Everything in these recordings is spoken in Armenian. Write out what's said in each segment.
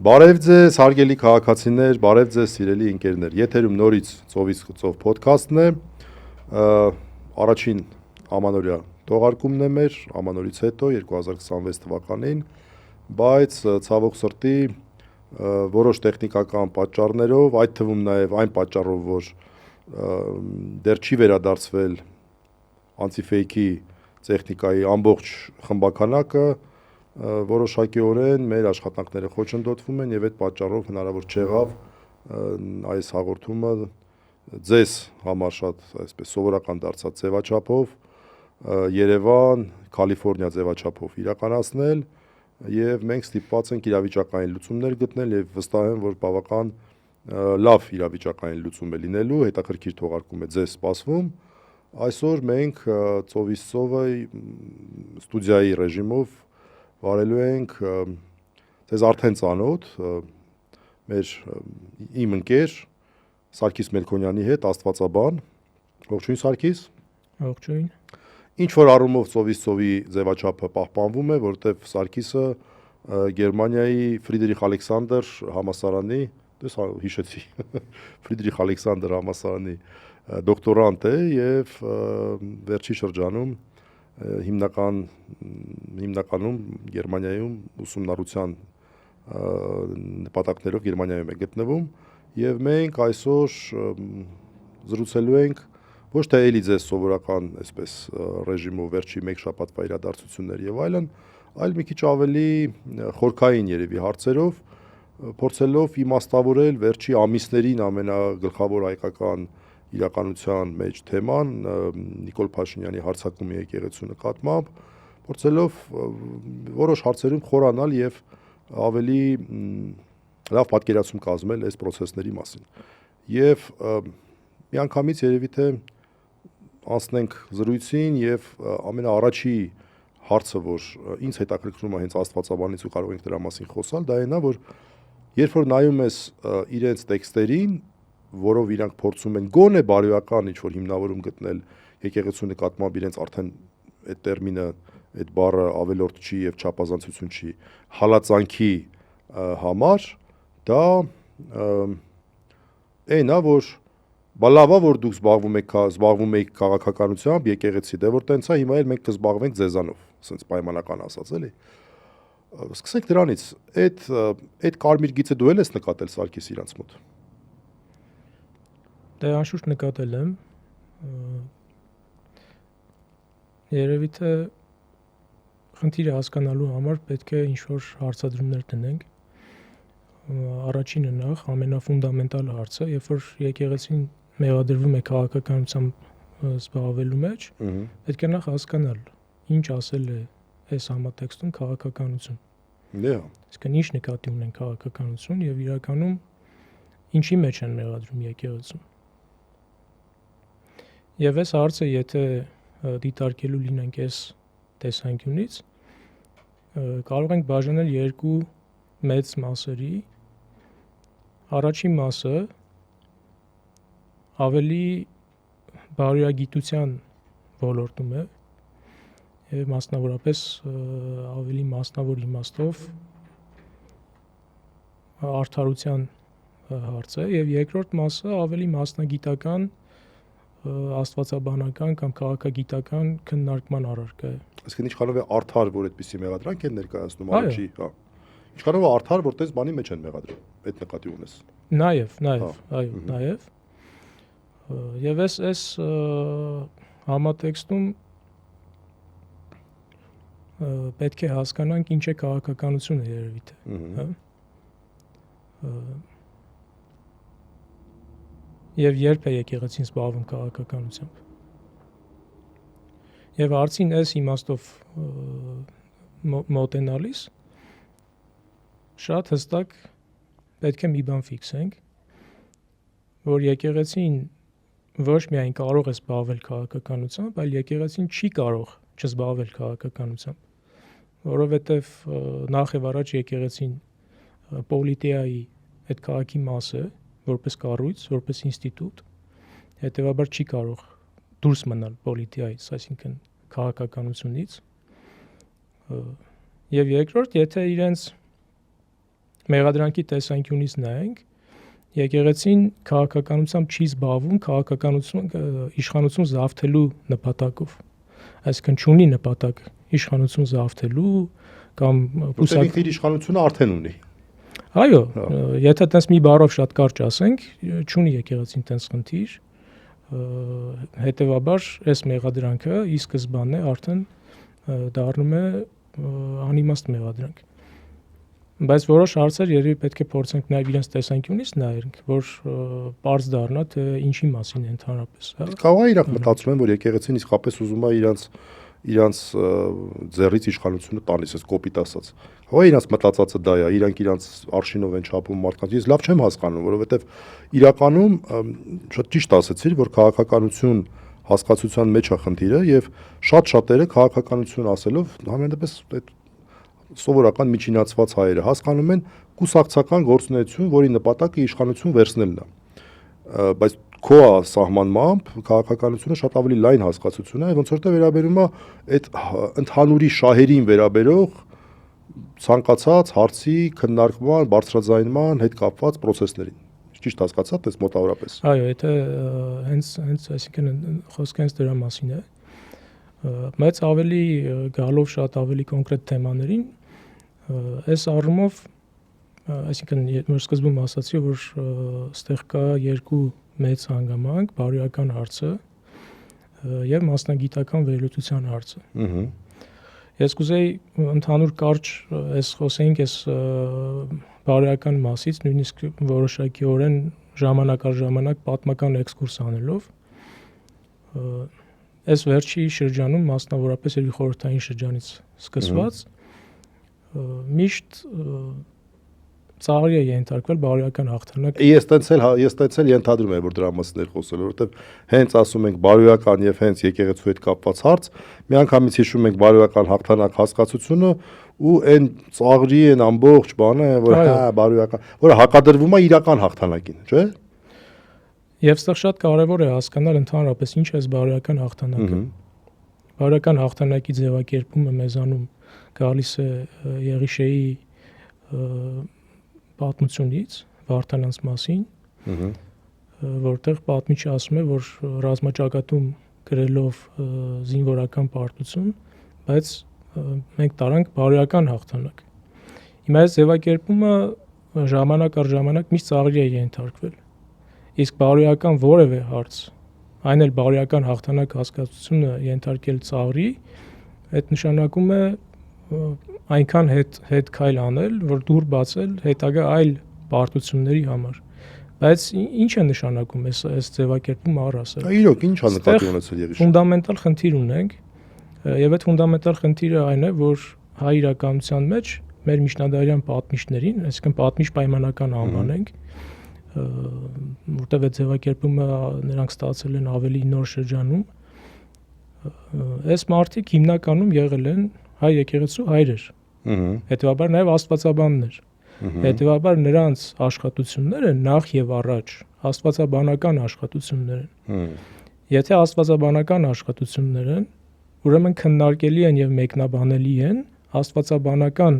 Բարև ձեզ, հարգելի քաղաքացիներ, բարև ձեզ, սիրելի ընկերներ։ Եթերում նորից ծովից ծով ոդքասթն է։ Առաջին ամանորյա թողարկումն է մեր ամանորից հետո 2026 թվականին, բայց ցավոք սրտի որոշ տեխնիկական պատճառներով, այդ թվում նաև այն պատճառով, որ դեռ չի վերադարձվել անտիֆեյքի տեխնիկայի ամբողջ խմբականակը, որոշակիորեն մեր աշխատանքները խոչընդոտվում են եւ այդ պատճառով հնարավոր չեղավ այս հաղորդումը ձեզ համար շատ այսպես սովորական դարձած ձևաչափով Երևան, Կալիֆոռնիա ձևաչափով իրականացնել եւ մենք ստիպված ենք իրավիճակային լուծումներ գտնել եւ վստահ եմ, որ բավական լավ իրավիճակային լուծում է լինելու, հետաքրքիր թողարկում է ձեզ սպասվում։ Այսօր մենք ծովից ծովը ստուդիայի ռեժիմով վարելու ենք ձեզ արդեն ծանոթ մեր իմ ընկեր Սարգիս Մելքոնյանի հետ աստվածաբան։ Ողջույն Սարգիս։ Ողջույն։ Ինչ որ առումով ծովից ծովի ձևաչափը պահպանվում է, որտեղ Սարգիսը Գերմանիայի Ֆրիդրիխ Ալեքսանդր համալսարանի, դες հիշեցի, Ֆրիդրիխ Ալեքսանդր համալսարանի դոկտորանտ է եւ վերջի շրջանում հիմնականում Գերմանիայում ուսումնառության նպատակներով Գերմանիայում է գտնվում եւ մենք այսօր զրուցելու ենք ոչ թե էլի ձեզ սովորական այսպես ռեժիմով վերջի մեկ շաբաթվա իրադարձություններ եւ այլն, այլ մի քիչ ավելի խորքային երևի հարցերով փորձելով իմաստավորել վերջի ամիսներին ամենագլխավոր հայկական իրականության մեջ թեման Նիկոլ Փաշինյանի հարձակումի եկեղեցու նկատմամբ, փորձելով որոշ հարցերում խորանալ եւ ավելի լավ պատկերացում կազմել այս process-ների մասին։ Եվ միանգամից երևի թե անցնենք զրույցին եւ ամենաառաջի հարցը, որ ինձ հետաքրքրում է հենց աստվածաբանից ու կարող ենք դրա մասին խոսալ, դա այն է, որ երբ որ նայում ես իրենց տեքստերին, որով իրանք փորձում են գոնե բարոյական ինչ-որ հիմնավորում գտնել եկեղեցու նկատմամբ իրենց արդեն այդ տերմինը, այդ բառը ավելորդ չի եւ չափազանցություն չի, հալածանքի համար, դա այն է, որ բալավա որ դուք զբաղվում եք քաղաքականությամբ, եկեղեցի, դե որ տենց է, հիմա էլ մենք կզբաղվենք ձեզանով, ասենց պայմանական ասած, էլի։ Սկսենք դրանից, այդ կարմիր գիծը դու ես նկատել Սարգիս իրանց մոտ։ Դե անշուշտ նկատել եմ, երևի թե խնդիրը հասկանալու համար պետք է ինչ-որ հարցադրումներ դնենք, առաջինը նախ ամենաֆունդամենտալ հարցը, երբ որ եկեղեցին մեղադրվում է քաղաքականությամբ զբաղվելու մեջ, պետք է նախ հասկանալ, ինչ ասել է այս համատեքստում քաղաքականություն։ Իսկն ինչ նկատի ունեն քաղաքականություն եւ իրականում ինչի մեջ են մեղադրում եկեղեցուն։ Եվ այս հարցը, եթե դիտարկելու լինենք այս տեսանկյունից, կարող ենք բաժանել երկու մեծ մասերի։ Առաջին մասը ավելի բարոյագիտության ոլորտում է եւ մասնավորապես ավելի մասնավոր իմաստով արդարության հարց է եւ երկրորդ մասը ավելի մասնագիտական աստվածաբանական կամ քաղաքագիտական քննարկման առարկա է։ Այսինքն ինչքանով է արդար, որ այդպիսի մեղադրանք են ներկայացնում առաջի, հա։ Ինչքանով է արդար, որ տես բանի մեջ են մեղադրում, այդ նկատի ունես։ Նաեւ, այո, նաեւ։ Եվ այս համատեքստում պետք է հասկանանք ինչ է քաղաքականությունը երևի թե, հա։ Եվ երբ է եկեղեցին զբաղվում քաղաքականությամբ։ Եվ արցին այս իմաստով մոտենալիս շատ հստակ պետք է մի բան ֆիքսենք, որ եկեղեցին ոչ միայն կարող է զբաղվել քաղաքականությամբ, այլ եկեղեցին չի կարող չզբաղվել քաղաքականությամբ, որովհետև նախ եւ առաջ եկեղեցին պոլիտեայի այդ քաղաքի մաս է, որպես կառույց, որպես ինստիտուտ, հետեւաբար չի կարող դուրս մնալ պոլիտեայից, այսինքն քաղաքականությունից։ Եվ երկրորդ, եթե իրենց մեղադրանքի տեսանկյունից նայենք, եկեղեցին քաղաքականությամբ չի զբաղվում իշխանություն զավթելու նպատակով։ Այսինքն չունի նպատակ իշխանություն զավթելու կամ Որտեղ իր իշխանությունը արդեն ունի։ Այո, եթե տես մի բառով շատ կարճ ասենք, չունի եկեղեցին տես խնդիր, հետևաբար այս մեղադրանքը ի սկզբանե արդեն դառնում է անիմաստ մեղադրանք։ Բայց որոշ հարցեր երևի պետք է փորձենք նաև իրենց տեսանկյունից նայենք, որ պարզ դառնա թե ինչի մասին է ընդհանրապես, հա։ Կարող է իրանք մտածում են, որ եկեղեցին իսկապես ուզում է իրանց ձեռից իշխանությունը տալիս, այս կոպիտ ասած։ Հո իրանց մտածածը դա է, իրանք իրանց արշինով են չափում մարդկանց։ Ես լավ չեմ հասկանում, որովհետև իրականում շատ ճիշտ ասացիր, որ քաղաքականություն հասկացության մեջ է խնդիրը եւ շատ-շատերը քաղաքականություն ասելով համենայնպես այդ սովորական միջինացված հայերը հասկանում են կուսակցական գործունեություն, որի նպատակը իշխանություն վերցնելն է։ Բայց քո սահմանմամբ քաղաքականությունը շատ ավելի լայն հասկացություն է, ոնց որ դա վերաբերում է այդ ընդհանուրի շահերին վերաբերող ցանկացած հարցի քննարկման, բարձրաձայնման հետ կապված process-ներին։ Ճիշտ հասկացա՞, դες մոտավորապես։ Այո, եթե հենց այսինքն խոսքը հենց դրա մասին է։ Բայց ավելի գալով շատ ավելի կոնկրետ թեմաներին, այս առումով, այսինքն որ սկզբում ասացի, որ ստեղ կա երկու մեծ հանգամանք, բարոյական հարցը եւ մասնագիտական վերլուծության հարցը։ Ես կուզեի ընդհանուր կարճ այս խոսենք այս բարոյական մասից, նույնիսկ որոշակիորեն ժամանակ առ ժամանակ պատմական էքսկուրս անելով, այս վերջի շրջանում մասնավորապես երբ խորհրդային շրջանից սկսված միշտ ծաղրի է ենթարկվել բարոյական հաղթանակ։ Ես տենց էլ ենթադրում եմ, որ դրա մասին էր խոսել, որովհետև հենց ասում ենք բարոյական եւ հենց եկեղեցու հետ կապված հարց, միանգամից հիշում ենք բարոյական հաղթանակ հասկացությունը ու այն ծաղրի այն ամբողջ բանը, որ բարոյական, որը հակադրվում է իրական հաղթանակին, չէ՞։ Եվ այստեղ շատ կարևոր է հասկանալ ընդհանրապես ինչ է բարոյական հաղթանակը։ Բարոյական հաղթանակի ձևակերպումը մեզանում գալիս է Եղիշեի պատմությունից Վարդանանց մասին, որտեղ պատմիչը ասում է, որ ռազմաճակատում գրելով զինվորական պարտություն, բայց մենք տարանք բարոյական հաղթանակ։ Հիմա այս ձևակերպումը ժամանակ առ ժամանակ միշտ ծաղրի է ենթարկվել։ Իսկ բարոյական որևէ հարց, այն էլ բարոյական հաղթանակ հասկացությունը ենթարկել ծաղրի, այդ նշանակում է այնքան հետ քայլ անել, որ դուր բացել հետագա այլ պարտությունների համար։ Բայց ինչ է նշանակում այս ձևակերպումը առասել։ Իրոք ինչ է նկատի ունեցել Եղիշը։ Ֆունդամենտալ խնդիր ունենք, եւ այդ ֆունդամենտալ խնդիրը այն է, որ հայ իրականության մեջ մեր միջնադարյան պատմիչներին, այսինքն պատմիչ պայմանական անվանենք, որտեղ այդ ձևակերպումը նրանք ստացել են ավելի նոր շրջանում, այս մարդիկ հիմնականում եղել են հայ եկեղեցու հայրեր։ Հետևաբար նաև աստվածաբաններ։ Հետևաբար նրանց աշխատությունները նախ եւ առաջ աստվածաբանական աշխատություններ են։ Եթե աստվածաբանական աշխատություններ են, ուրեմն քննարկելի են եւ մեկնաբանելի են աստվածաբանական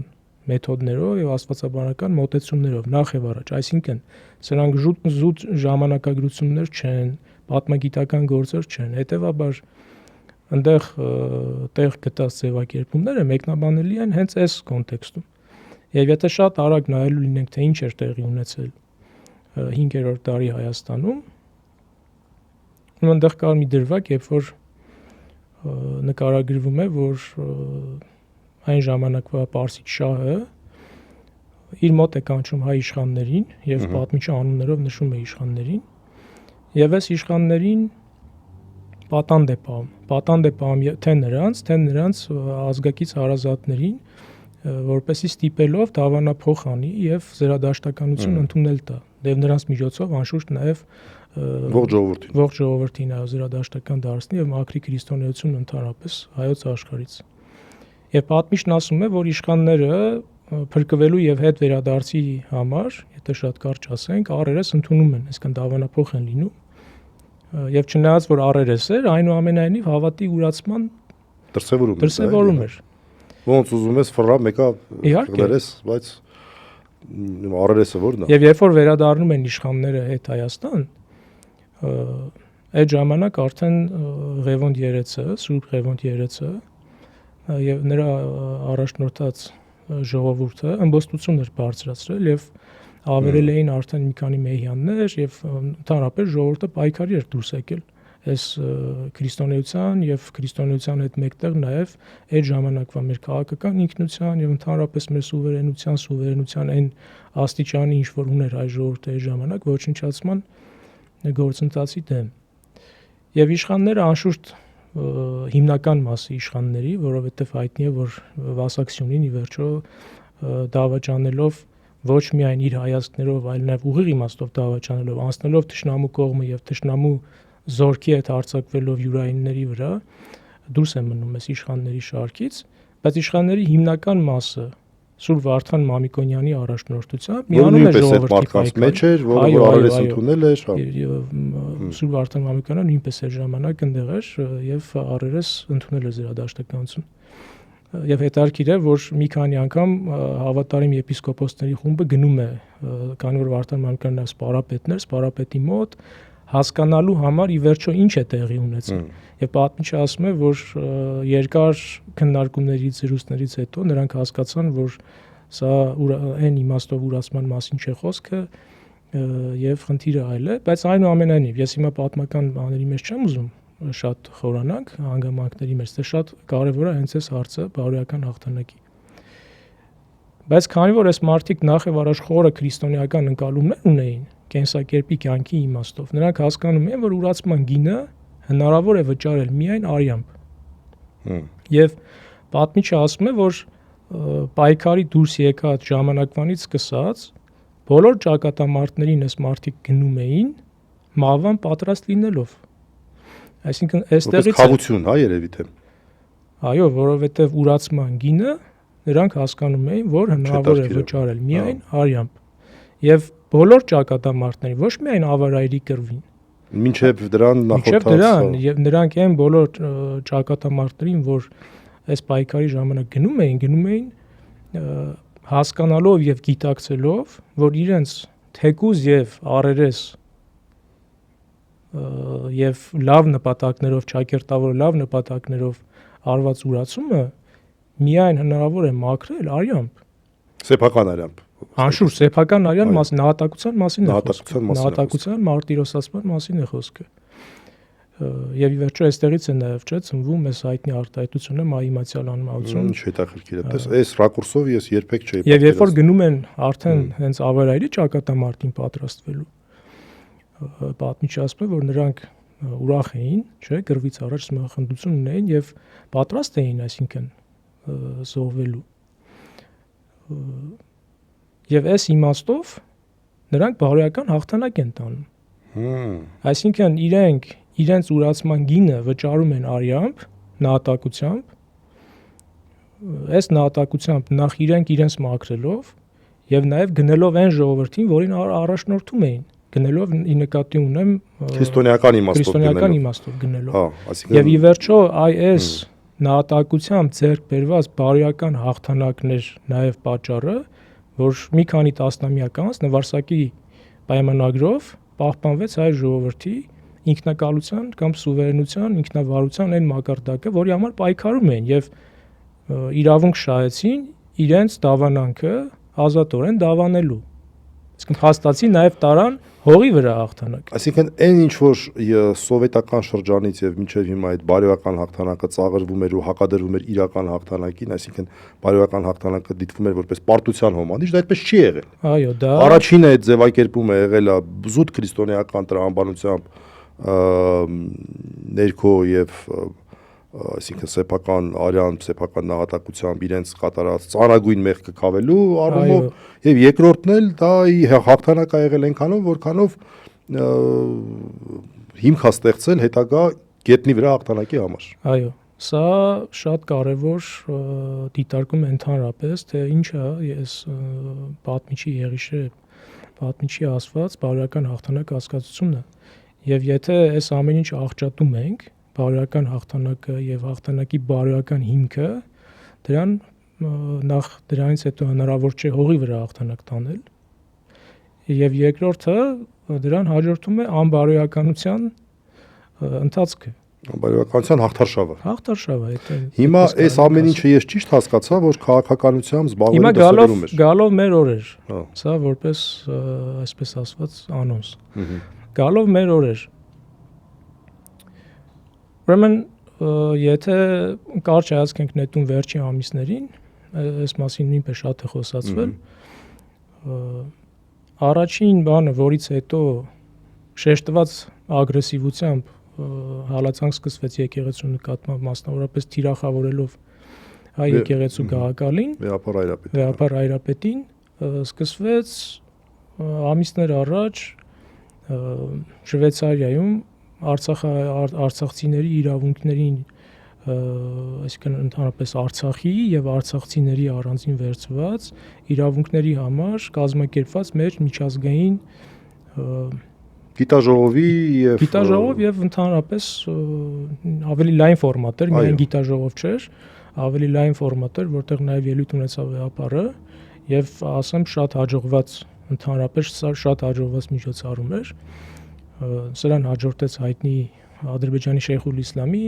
մեթոդներով եւ աստվածաբանական մոտեցումներով նախ եւ առաջ, այսինքն սրանք զուտ ժամանակագրություններ չեն, պատմագիտական գործեր չեն, հետեւաբար այնտեղ տեղ գտած ձևակերպումները մեկնաբանելի են հենց այս կոնտեքստում։ Եվ եթե շատ արագ նայելու լինենք, թե ինչ էր տեղի ունեցել 5-րդ դարի Հայաստանում, այնտեղ կար մի դրվագ, երբ որ նկարագրվում է, որ այն ժամանակվա պարսից շահը իր մոտ է կանչում հայ իշխաններին եւ պատմիչի անուններով նշում է իշխաններին եւ այս իշխաններին պատանդ է պահում թե նրանց ազգակից հարազատներին, որպեսզի ստիպելով դավանափոխ անի եւ զրադաշտականություն ընդունել տա եւ նրանց միջոցով անշուշտ նաեւ ողջ ժողովրդին զրադաշտական դարձնի եւ մաքրի քրիստոնեություն ընդհանրապես հայոց աշխարհից։ Եվ պատմիչն ասում է, որ իշխանները փրկվելու եւ հետ վերադարձի համար, եթե շատ կարճ ասենք, առերես ընդունում են, այսինքն դավանափոխ են լինում։ Եվ չնայած որ առերես էր, այնուամենայնիվ հավատի ուրացման դրսևորում էր։ Ոնց ուզում ես ֆռա մեկա գրես, բայց Արարեսը ո՞րն է։ Եվ երբ որ վերադառնում են իշխանները հետ Հայաստան, այդ ժամանակ արդեն Ղևոնդ երեցը, Սուրբ Ղևոնդ երեցը եւ նրա առաջնորդած ժողովուրդը ըմբոստություն էր բարձրացրել եւ ավերել էին արդեն մի քանի մեհյաններ եւ ընդհանրապես ժողովուրդը պայքարի էր դուրս եկել այս քրիստոնեության եւ քրիստոնեության հետ մեկտեղ նաեւ այդ ժամանակվա մեր քաղաքական ինքնության եւ ընդհանրապես մեր սուվերենության այն աստիճանի ինչ որ ուներ այ ժողովուրդը այդ ժամանակ ոչնչացման գործընթացի դեմ եւ իշխանները անշուշտ հիմնական մասի իշխանների, որովհետեւ հայտնի է որ Վասակսյունին ի վերջո դավաճանելով ոչ միայն իր հայացքներով, այլ նաեւ ուղիղ իմաստով դավաճանելով, անցնելով թշնամու կողմը եւ թշնամու զորքի հետ հարձակվելով յուրայինների վրա, դուրս է մնում այս իշխանների շարքից, բայց իշխանների հիմնական մասը Սուրբ Վարդան Մամիկոնյանի առաջնորդությամբ միանում է ժողովրդի պայքարի մեջ էր, որը Արարես ընդունել էր, Սուրբ Վարդան Մամիկոնյանը նույնպես էր ժամանակ ընդեղ էր եւ Արարես ընդունել էր զրադաշտականություն։ Եվ հետարքիր է, որ մի քանի անգամ հավատարիմ եպիսկոպոսների խումբը գնում է, քանի որ Վարդան Մամիկոնյանը սպարապետի մոտ հասկանալու համար ի վերջո ինչ է տեղի ունեցել։ Եվ պատմիչը ասում է, որ երկար քննարկումներից, զրույցներից հետո նրանք հասկացան, որ սա այն իմաստով ուրացման մասին չէ խոսքը եւ խնդիրը այլ է, բայց այնուամենայնիվ ես հիմա պատմական բաների մեջ չեմ ուզում շատ խորանանք հանգամանքների մեջ, դա շատ կարեւոր է հենց այս հարցը բարոյական հաղթանակի։ Բայց քանի որ այս մարդիկ նախ եւ առաջ խորը քրիստոնեական ընկալումներ ունեին կենսակերպի կյանքի իմաստով, նրանք հասկանում են, որ ուրացման գինը հնարավոր է վճարել միայն արյամբ։ Եվ պատմիչը ասում է, որ պայքարի դուրս եկած ժամանակվանից սկսած բոլոր ճակատամարտներին այս մարդիկ գնում էին մահվան պատրաստ լինելով։ Այսինքն այստեղից խաղություն, հա, երևի թե։ Այո, որովհետև ուրացման գինը նրանք հասկանում էին, որ հնարավոր է վճարել միայն արյամբ։ Եվ բոլոր ճակատամարտների, ոչ միայն ավարայրի կռվին, մինչև դրան նախորդած եւ նրանք այն բոլոր ճակատամարտերին, որ այս պայքարի ժամանակ գնում էին հասկանալով եւ գիտակցելով, որ իրենց թեկուզ եւ Արարես եւ լավ նպատակներով, ճակերտավոր լավ նպատակներով արված ուրացումը միայն հնարավոր է մաքրել արյամբ։ Սեփական արյամբ։ Անշուշտ սեփական արյան մասին, նահատակության մասին է խոսքը։ Նահատակության մարտիրոսացման մասին է խոսքը։ Եվ ի վերջո այստեղից է նաև չէ ծնվում այս հայտնի արտահայտությունը մահիմացիալ անմահություն։ Ինչ հետաքրքիր է։ Դες այս ռակուրսով ես երբեք չէի պատկերացնում։ Եվ երբ որ գնում են արդեն հենց ավարայրի ճակատամարտին պատրաստվելու, պատմիչը ասում է, որ նրանք ուրախ էին, չէ, գրվից առաջ սմախնդություն ունեին եւ պատրաստ էին, այսինքն զոհվելու։ Եվ այս իմաստով նրանք բարոյական հաղթանակ են տանում։ Այսինքն իրենց ուրացման գինը վճարում են արյամբ, նահատակությամբ, այս նահատակությամբ նախ իրենց մաքրելով եւ նաեւ գնելով այն ժողովրդին, որին առաջնորդում էին, գնելով ի նկատի ունեմ քրիստոնեական իմաստով գնելով։ Եվ ի վերջո այս նահատակությամբ ձեռք բերված բարոյական հաղթանակներ նաեւ պատճառը, որ մի քանի տասնամյակ անց Նվարսակի պայմանագրով պահպանվեց հայ ժողովրդի ինքնակալության կամ սուվերենության, ինքնավարության այն մակարդակը, որի համար պայքարում էին եւ իրավունք շահեցին իրենց դավանանքը ազատորեն դավանելու։ Իսկ հաստատի նաեւ տարան հողի վրա հաղթանակ։ Այսինքն այն ինչ որ սովետական շրջանից եւ մինչեւ հիմա այդ բարոյական հաղթանակը ծաղրվում էր ու հակադրվում էր իրական հաղթանակին, այսինքն բարոյական հաղթանակը դիտվում էր որպես պարտության հոմանիշ, դա այդպես չի եղել։ Այո, դա առաջինը այդ ձևակերպումը եղել է զուտ քրիստոնեական տրամաբանությամբ ներքո եւ այսինքն սեփական արյան, սեփական նահատակությամբ իրենց կատարած ծանրագույն մեղքը կավելու առումով եւ երկրորդն էլ դա հաղթանակ ա եղել այնքանով, որքանով հիմք ա ստեղծել հետագա գետնի վրա հաղթանակի համար։ Այո, սա շատ կարևոր դիտարկում է ընդհանրապես, թե ինչ է ես պատմիչի Եղիշե պատմիչի ասված բարոյական հաղթանակ հասկացությունը։ Եվ եթե այս ամեն ինչ աղճատում ենք բարոյական հաղթանակը եւ հաղթանակի բարոյական հիմքը, դրան նախ դրանից հետո հնարավոր չէ հողի վրա հաղթանակ տանել։ Եվ երկրորդը դրան հաջորդում է անբարոյականության ընթացքը։ Անբարոյականության հաղթարշավը։ Հաղթարշավը այդ։ Հիմա այս ամեն ինչը ես ճիշտ հասկացա, որ քաղաքականությամբ զբաղվելու դեպս գալով մեր օրեր։ Հա։ Սա որպես այսպես ասված անոնս։ Գալով մեր օրեր։ Ուրեմն եթե կարճ հայացք ենք նետում վերջին ամիսներին, այս մասին նույնպես շատ է խոսացվել։ Առաջին բանը, որից հետո շեշտված ագրեսիվությամբ հալածանք սկսվեց եկեղեցու նկատմամբ, մասնավորապես թիրախավորելով հայ եկեղեցու գահակալին, Վեհապար Այրապետին, սկսվեց ամիսներ առաջ Շվեյցարիայում արցախցիների իրավունքներին, այսինքն ընդհանրապես Արցախի եւ արցախցիների առանձին վերցված իրավունքների համար կազմակերպված մեր միջազգային գիտաժողով եւ ընդհանրապես ավելի լայն ֆորմատ էր, միայն գիտաժողով չէր, ավելի լայն ֆորմատ էր, որտեղ նաեւ ելույթ ունեցավ Վեհապարը եւ ասեմ շատ հաջողված, ընդհանրապես շատ հաջողված միջոցառում էր։ Սրան հաջորդեց հայտնի Ադրբեջանի Շեյխուլ Իսլամի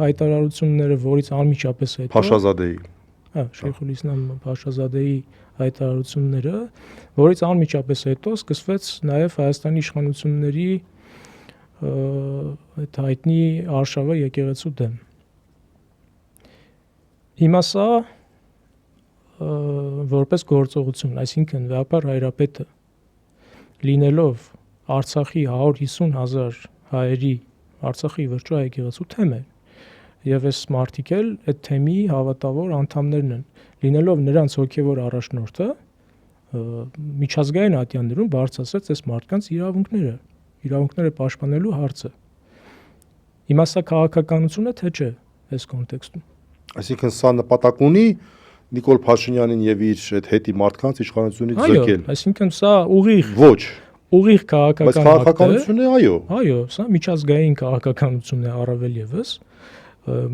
հայտարարությունները, որից անմիջապես հետո Փաշազադեի Շեյխուլ Իսլամ Փաշազադեի հայտարարությունները, որից անմիջապես հետո սկսվեց նաև Հայաստանի իշխանությունների այդ հայտնի արշավը եկեղեցու դեմ։ Հիմա սա որպես գործողություն, այսինքն Վեհապար Հայրապետը լինելով Արցախի 150,000 հայերի Արցախի վերջո եկեղեցու թեմ է, եւ այս մարդիկ էլ այդ թեմի հավատավոր անդամներն են, լինելով նրանց հոգևոր առաջնորդը, միջազգային ատյաններում բարձրացրեց այս մարդկանց իրավունքները պաշտպանելու հարցը։ Հիմա սա քաղաքականություն է, թե չէ այս կոնտեքստում։ Այսինքն սա նպատակ ունի Նիկոլ Փաշինյանին եւ իր այդ հետի մարդկանց իշխանությունից զրկել։ Այսինքն սա ուղիղ ուղիղ քաղաքականություն է, այո։ Այո, սա միջազգային քաղաքականություն է առավել եւս,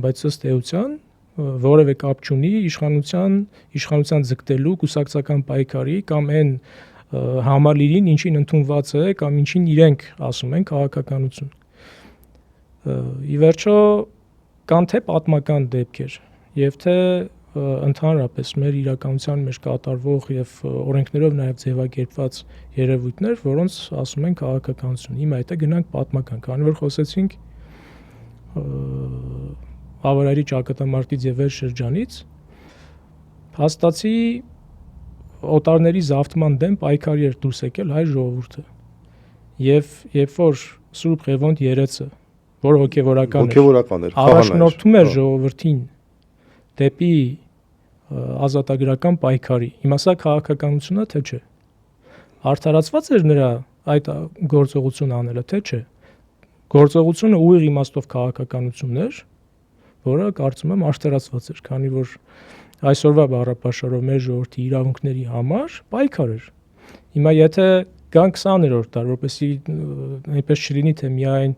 բայց ըստ էության որևէ կապ չունի իշխանության ձգտելու կուսակցական պայքարի կամ այն համալիրին, ինչին ընդունված է կամ ինչին իրենք ասում են քաղաքականություն։ Ի վերջո կան թե պատմական դեպքեր եւ թե ընդհանրապես մեր իրականության մեջ կատարվող եւ օրենքներով նաեւ ձևակերպված երևույթներ, որոնց ասում են քաղաքականություն։ Հիմա այդ է գնանք պատմական, քանի որ խոսեցինք Ավարայրի ճակատամարտից եւ վեր շրջանից, հաստացի օտարների զավթման դեմ պայքարի էր դուրս եկել հայ ժողովուրդը։ Եվ երբ որ Սուրբ Ղևոնդ երեցը, որ հոգեվորական էր, առաջնորդում էր ժողովրդին դեպի ազատագրական պայքարի։ Հիմա սա քաղաքականություն է, թե չէ։ Արդարացված էր նրա այդ գործողությունը անելը, թե չէ։ Գործողությունը ուղիղ իմաստով քաղաքականություն էր, որը կարծում եմ արդարացված էր, քանի որ այսօրվա բառապաշարով մեր ժողովրդի իրավունքների համար պայքար էր։ Հիմա եթե գան 20-րդ դար, որպեսզի այնպես չլինի, թե միայն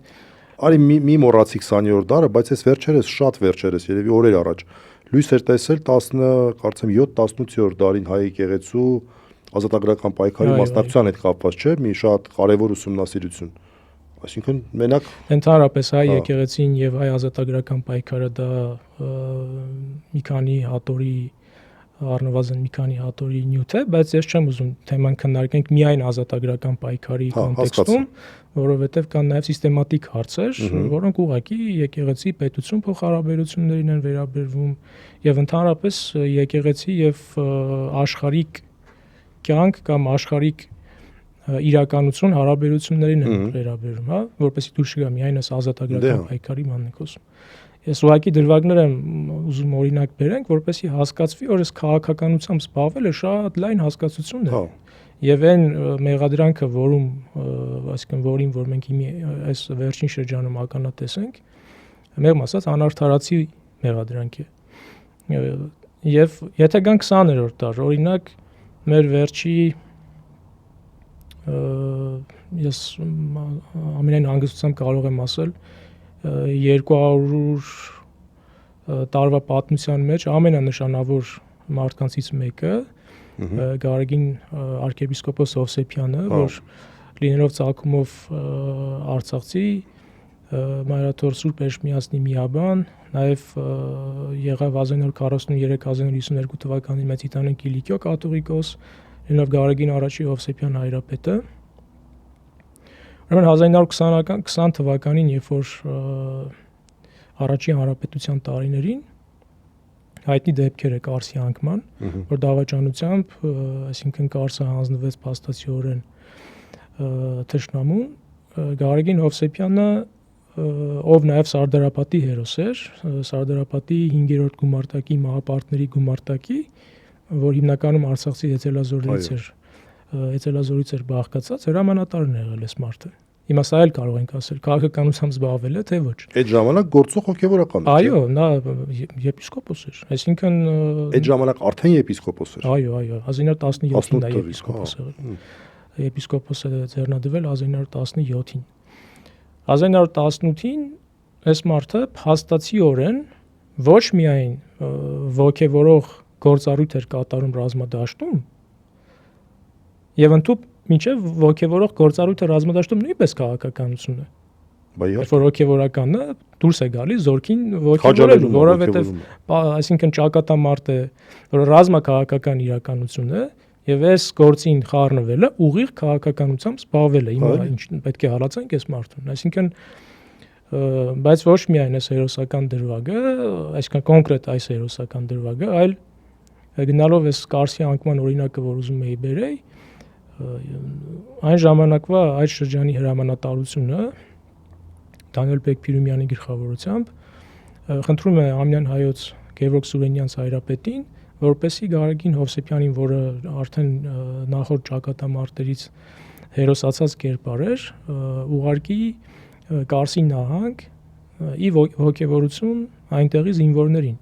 արի մի մոռացի 20-րդ դարը, բայց այս շատ վերջերս, երևի օրեր առաջ լույս էր տեսել 10, կարծեմ 7-18-րդ դարին հայ եկեղեցու ազատագրական պայքարի մասնակցության հետ կապված, չէ՞, մի շատ կարևոր ուսումնասիրություն։ Այսինքն մենակ ընդհանրապես հայ եկեղեցին եւ հայ ազատագրական պայքարը դա մի քանի հատորի առնվազն մի քանի հատորի նյութ է, բայց ես չեմ ուզում թեման քննարկենք միայն ազատագրական պայքարի կոնտեքստում, որովհետեւ կան նաեւ սիստեմատիկ հարցեր, որոնք ուղղակի եկեղեցի պետություն փոխհարաբերություններին են վերաբերվում եւ ընդհանրապես եկեղեցի եւ աշխարհիկ կյանք կամ աշխարհիկ իրականություն հարաբերություններին են վերաբերում, հա, որպեսզի դուրս չգա միայն այս ազատագրական պայքարի մանն ենք խոսում։ Ես ուղղակի դրվագներ եմ ուզում օրինակ բերենք, որպեսզի հասկացվի, որ այս քաղաքականությամբ զբաղվելը շատ լայն հասկացություն է։ Եվ այն մեղադրանքը, այսինքն որին որ մենք այս վերջին շրջանում ականատեսենք, մեղմ ասած անարդարացի մեղադրանք է։ Եվ եթե գանք 20-րդ դար, օրինակ մեր վերջի ես ամենայն հանգստությամբ կարող եմ ասել 200 տարվա պատմության մեջ ամենանշանավոր մարդկանցից մեկը Գարեգին arczepiskopos Հովսեփյանը, որ լինելով ցակումով Արցախցի Մայրաթոր Սուրբ Էրմիածնի միաբան, նաև եղավ 1943-1952 թվականին Մեծիտանեն Կիլիկիո կաթողիկոս, լինելով Գարեգին առաջի Հովսեփյան հայրապետը։ Ուրեմն 1920 թվականին, երբ որ առաջին հանրապետության տարիներին հայտնի դեպքեր է Կարսի անկման, որ դավաճանությամբ, այսինքն Կարսը հանձնվեց փաստացիորեն թշնամուն, Գարեգին Հովսեփյանը, ով նաև Սարդարապատի հերոս էր, Սարդարապատի 5-րդ գումարտակի մահապարտների գումարտակի, որ հիմնականում Արցախցի հեծելազորից էր բաղկացած, հրամանատարն է եղել այս մարդը։ Հիմա սա էլ կարող ենք ասել, քաղաքականությամբ զբաղվել է, թե ոչ։ Այդ ժամանակ գործող հոգևորական էր։ Այո, նա եպիսկոպոս էր, այսինքն այդ ժամանակ արդեն եպիսկոպոս էր։ Այո, 1917-ին նա եպիսկոպոս եղել։ Եպիսկոպոսը ձեռնադրվել 1917-ին։ 1918-ին այս մարդը փաստացիորեն ոչ միայն ոգևորող գործառույթ էր կատարում ռազմադաշտում, եւ ընդհանուր մինչև ոգևորող գործառույթը ռազմադաշտում նույնպես քաղաքականություն է։ Բայց որ ոգևորականը դուրս է գալիս զորքին ոգևորելու, որովհետեւ այսինքն ճակատամարտ է, որ ռազմաքաղաքական իրականություն է, եւ այս գործին խառնվելը ուղիղ քաղաքականությամբ զբաղվել է։ Հիմա ինչ պետք է հալածենք այս մարդուն, այսինքն բայց ոչ միայն այս հերոսական դրվագը, այսինքն կոնկրետ այս հերոսական դրվագը, այլ գնալով այս Կարսի անկման օրինակը, որ ուզում էի բերեի, այն ժամանակվա այդ շրջանի հրամանատարությունը Դանիել Բեկ-Փիրումյանի գլխավորությամբ խնդրում է Ամյան հայոց Գևորգ Սուրենյանց հայրապետին, որպեսզի Գարեգին Հովսեփյանին, որը արդեն նախորդ ճակատամարտերից հերոսացած կերպար էր, ուղարկի Կարսի նահանգ ի ոգևորություն այնտեղի զինվորներին։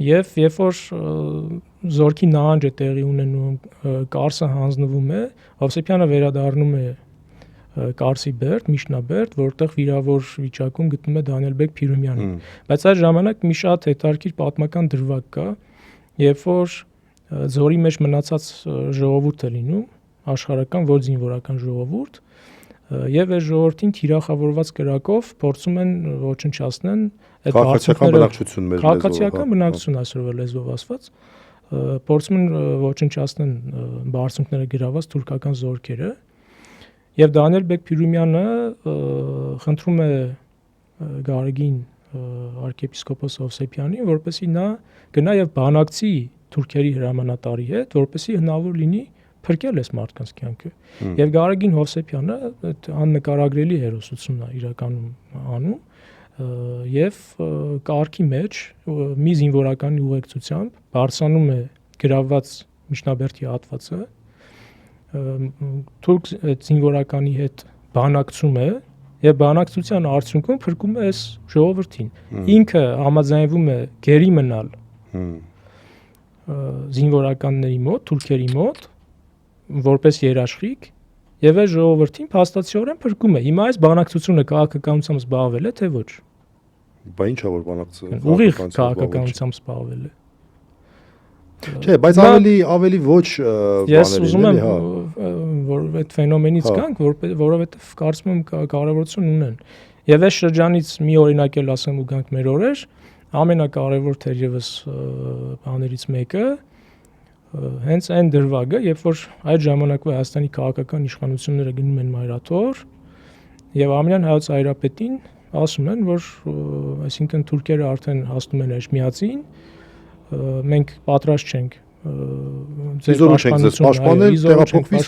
Եվ երբ որ զորքի նահանջ է տեղի ունենում, Կարսը հանձնվում է, Հովսեփյանը վերադառնում է Կարսի Բերդ, Միշնաբերդ, որտեղ վիրավոր վիճակում գտնում է Դանիել Բեկ-Փիրումյանին։ Բայց այդ ժամանակ մի շատ հետաքրքիր պատմական դրվագ կա, երբ որ ձորի մեջ մնացած ժողովուրդ է լինում, աշխարհական ոչ զինվորական ժողովուրդ, եւ այս ժողովրդին թիրախավորված կրակով փորձում են ոչնչացնեն այդ քաղաքացիական բնակչություն այսօրվա լեզվով ասված, փորձում են ոչնչացնեն բարձունքները գրաված թուրքական զորքերը, եւ Դանիել Բեկ-Փիրումյանը խնդրում է Գարեգին arczepiskopos Հովսեփյանին, որպեսզի նա գնա եւ բանակցի թուրքերի հրամանատարի հետ, որպեսզի հնարավոր լինի փրկել այս մարդկանց կյանքը։ Եվ Գարեգին Հովսեփյանը այդ աննկարագրելի հերոսությունն է իրականում անում եւ կարգի մեջ մի զինվորականի ուղեկցությամբ բարձրանում է գրաված Միշնաբերդի հատվածը, թուրք զինվորականի հետ բանակցում է եւ բանակցության արդյունքում փրկում է այս ժողովրդին։ Ինքը համաձայնվում է գերի մնալ զինվորականների մոտ, թուրքերի մոտ, որպես երաշխիք, եւ այս ժողովրդին փաստացիորեն փրկում է։ Հիմա այս բանակցությունը քաղաքականությամբ զբաղվել է, թե ոչ։ Բա ինչա որ բանակցությունը ուղիղ քաղաքականությամբ զբաղվել է։ Չէ, բայց ավելի ոչ բաներ։ Ես ուզում եմ որ այդ ֆենոմենից գանք, որովհետեւ կարծում եմ կարևորություն ունեն։ Եվ այս շրջանից մի օրինակ էլ ասեմ ու գանք մեր օրեր, ամենակարևոր թերևս բաներից մեկը հենց այն դրվագը, երբ որ այդ ժամանակվա Հայաստանի քաղաքական իշխանությունները գնում են Մայրաթոր եւ Ամյան հայոց հայրապետին ասում են, որ այսինքն թուրքերը արդեն հասնում են Էրմիածին, մենք պատրաստ չենք ձեր պաշտպանել, տեղափոխվի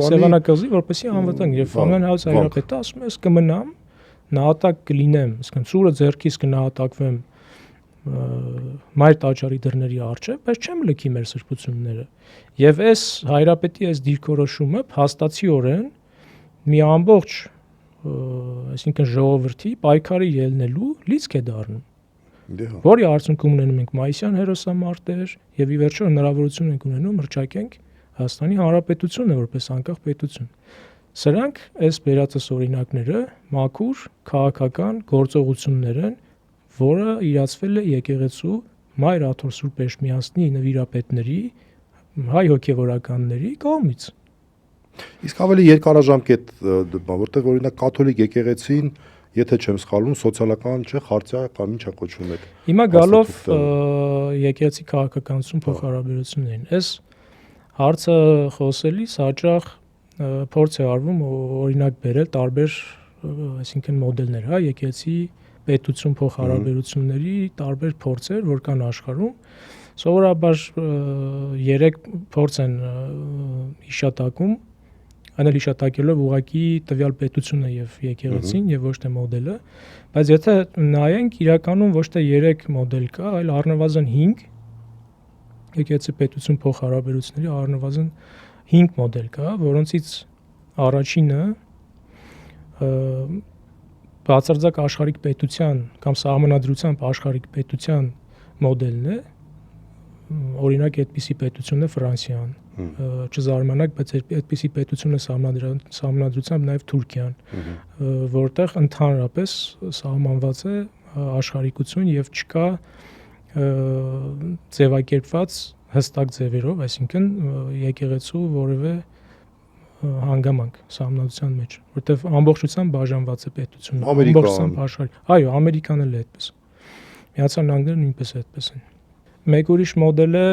Սևանակազի, որպեսզի անվտանգ, եւ Ամյան հայոց հայրապետը ասում է, կմնամ, նահատակ կլինեմ, այսինքն ծուրը ձեռքից կնահատակվեմ մայր տաճարի դռների առջև, բայց չեմ լքի մեր սրբությունները։ Եվ այս հայրապետի այս դիրքորոշումը փաստացիորեն մի ամբողջ, այսինքն ժողովրդի պայքարի ելնելու լիցք է դառնում։ Որի արդյունքում ունենում ենք մայիսյան հերոսամարտեր եւ ի վերջո հնարավորություն ենք ունենում հռչակենք Հայաստանի Հանրապետությունը որպես անկախ պետություն։ Սրանք այս բերածս օրինակները մաքուր քաղաքական գործողություններ են, որը իրացվել է եկեղեցու Մայր Աթոր Սուրբ Էրմիածնի նվիրապետների, հայ հոգևորականների կողմից։ Իսկ ավելի երկարաժամկետ, որտեղ օրինակ կաթոլիկ եկեղեցին, եթե չեմ սխալվում, սոցիալական չէ, խարտիա կամ ինչ է կոչվում այդ։ Հիմա գալով եկեղեցի քաղաքականություն փոխհարաբերություններին, այս հարցը խոսելիս հաճախ փորձ է արվում օրինակ բերել տարբեր, այսինքն մոդելներ, հա, եկեղեցի պետություն փոխհարաբերությունների տարբեր փորձեր, որ կան աշխարհում։ Սովորաբար 3 փորձ են հիշատակում, այն էլ հիշատակելով ուղղակի տվյալ պետությունը եւ եկեղեցին եւ ոչ թե մոդելը, բայց եթե նայենք, իրականում ոչ թե 3 մոդել կա, այլ առնվազն 5 եկեղեցի պետություն փոխհարաբերությունների առնվազն 5 մոդել կա, որոնցից առաջինը բացարձակ աշխարհիկ պետության կամ սահմանադրությամբ աշխարհիկ պետության մոդելն է, օրինակ այդպիսի պետություն է Ֆրանսիան, չզարմանաք, բայց այդպիսի պետություն է սահմանադրությամբ նաև Թուրքիան, որտեղ ընդհանրապես սահմանված է աշխարհիկություն եւ չկա ձևակերպված հստակ ձևերով, այսինքն եկեղեցու որևէ հանգամանք սահմանադրության մեջ, որտեղ ամբողջությամբ բաժանված է պետությունը, ամբողջությամբ աշխարհի։ Այո, Ամերիկան էլ է այդպես։ Միացյալ Նահանգները նույնպես այդպես են։ Մեկ ուրիշ մոդել է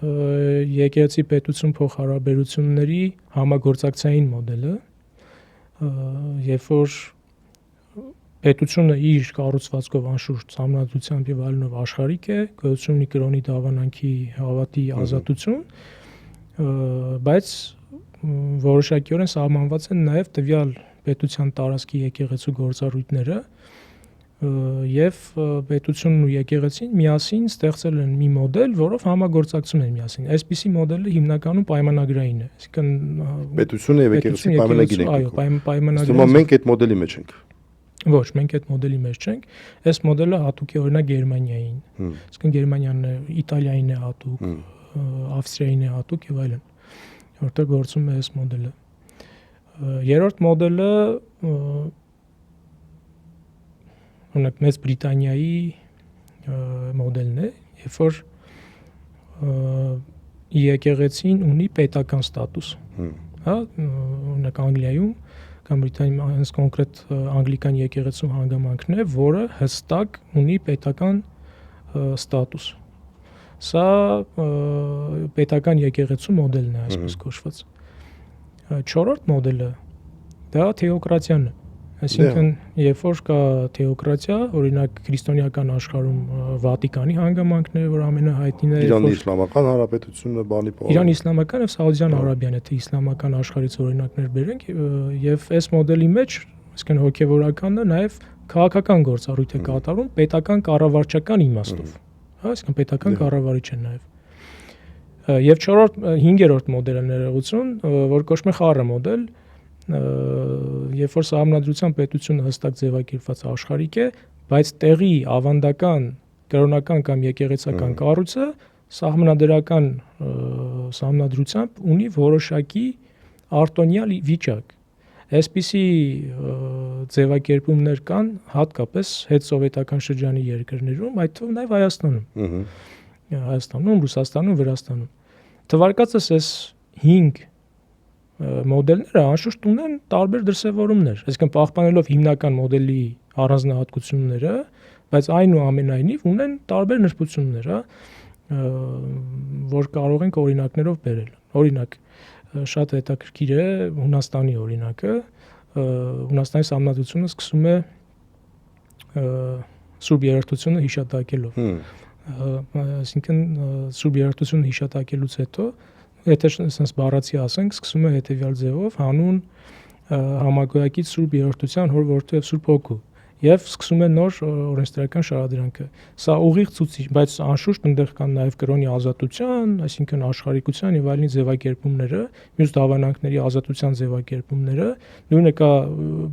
եկեղեցի պետություն փոխհարաբերությունների համագործակցային մոդելը, երբ որ պետությունը իր կառուցվածքով անշուշտ սահմանադրությամբ եւ այլնով աշխարհիկ է, գոյություն ունի կրոնի դավանանքի հավատի ազատություն, բայց որոշակիորեն սահմանված են նաև տվյալ պետության տարածքի եկեղեցու գործառույթները եւ պետությունն ու եկեղեցին միասին ստեղծել են մի մոդել, որով համագործակցում են միասին։ Այսպիսի մոդելը հիմնականում պայմանագրային է, այսինքն պետությունը եւ եկեղեցին պայմանագիր են։ Այո, պայմանագրային։ Ըստ մենք այդ մոդելի մեջ ենք։ Ոչ, մենք այդ մոդելի մեջ չենք։ Այս մոդելը հատուկ է օրինակ Գերմանիային։ Այսինքն Գերմանիան է, Իտալիային է հատուկ, Ավստրիային է հատուկ եւ այլն, որտեղ գործում է այս մոդելը։ Երրորդ մոդելը օրինակ Մեծ Բրիտանիայի մոդելն է, երբ որ եկեղեցին ունի պետական ստատուս, հա, օրինակ Անգլիայում կամ Բրիտանիայում հենց կոնկրետ անգլիկան եկեղեցու հանգամանքն է, որը հստակ ունի պետական ստատուս։ Սա պետական եկեղեցու մոդելն է, այսպես կոչված։ Չորրորդ մոդելը դա թեոկրատիան է։ Այսինքն, երբ որ կա թեոկրատիա, օրինակ քրիստոնեական աշխարհում Վատիկանի հանգամանքն է, որ ամենահայտնին է, Իրանի Իսլամական Հանրապետությունը, բանի փոխ։ Իրանի Իսլամական եւ Սաուդյան Արաբիան, եթե իսլամական աշխարհից օրինակներ բերենք, եւ այս մոդելի մեջ, այսինքն հոգեվորականը նաեւ քաղաքական գործառույթ է կատարում պետական կառավարչական իմաստով, հա, այսինքն պետական կառավարիչ է նաեւ։ Եվ 5-րդ մոդելը ներողություն, որ կոչվում է խառը մոդել, երբ որ սահմանադրության պետությունը հստակ ձևակերպված աշխարհիկ է, բայց տեղի ավանդական, կրոնական կամ եկեղեցական կառույցը սահմանադրական սահմանադրությամբ ունի որոշակի արտոնյալ վիճակ։ Այսպիսի ձևակերպումներ կան հատկապես հետսովետական շրջանի երկրներում, այդ թվում նաև Հայաստանում։ Հայաստանում, Ռուսաստանում, Վրաստանում։ Թվարկածս այս 5 մոդելները անշուշտ ունեն տարբեր դրսևորումներ, այսինքն պահպանելով հիմնական մոդելի առանձնահատկությունները, բայց այնուամենայնիվ ունեն տարբեր նրբություններ, հա, որ կարող ենք օրինակներով բերել։ Օրինակ, շատ հետաքրքիր է Հունաստանի օրինակը, Հունաստանի սահմանադրությունը սկսում է Սուրբ Երրորդությունը հիշատակելով։ Այսինքն Սուրբ Երրորդությունը հիշատակելուց հետո, եթե sense բառացի ասենք, սկսում է հետևյալ ձևով հանուն համագոյակից Սուրբ Երրորդության Հոր Որդու եւ Սուրբ Հոգու եւ սկսում է նոր օրենսդրական շարադրանքը։ Սա ուղիղ ցուցիչ, բայց անշուշտ այնտեղ կան նաեւ կրոնի ազատության, այսինքն աշխարհիկության եւ այլնի ձևակերպումները, մյուս դավանանքների ազատության ձևակերպումները, նույնը կա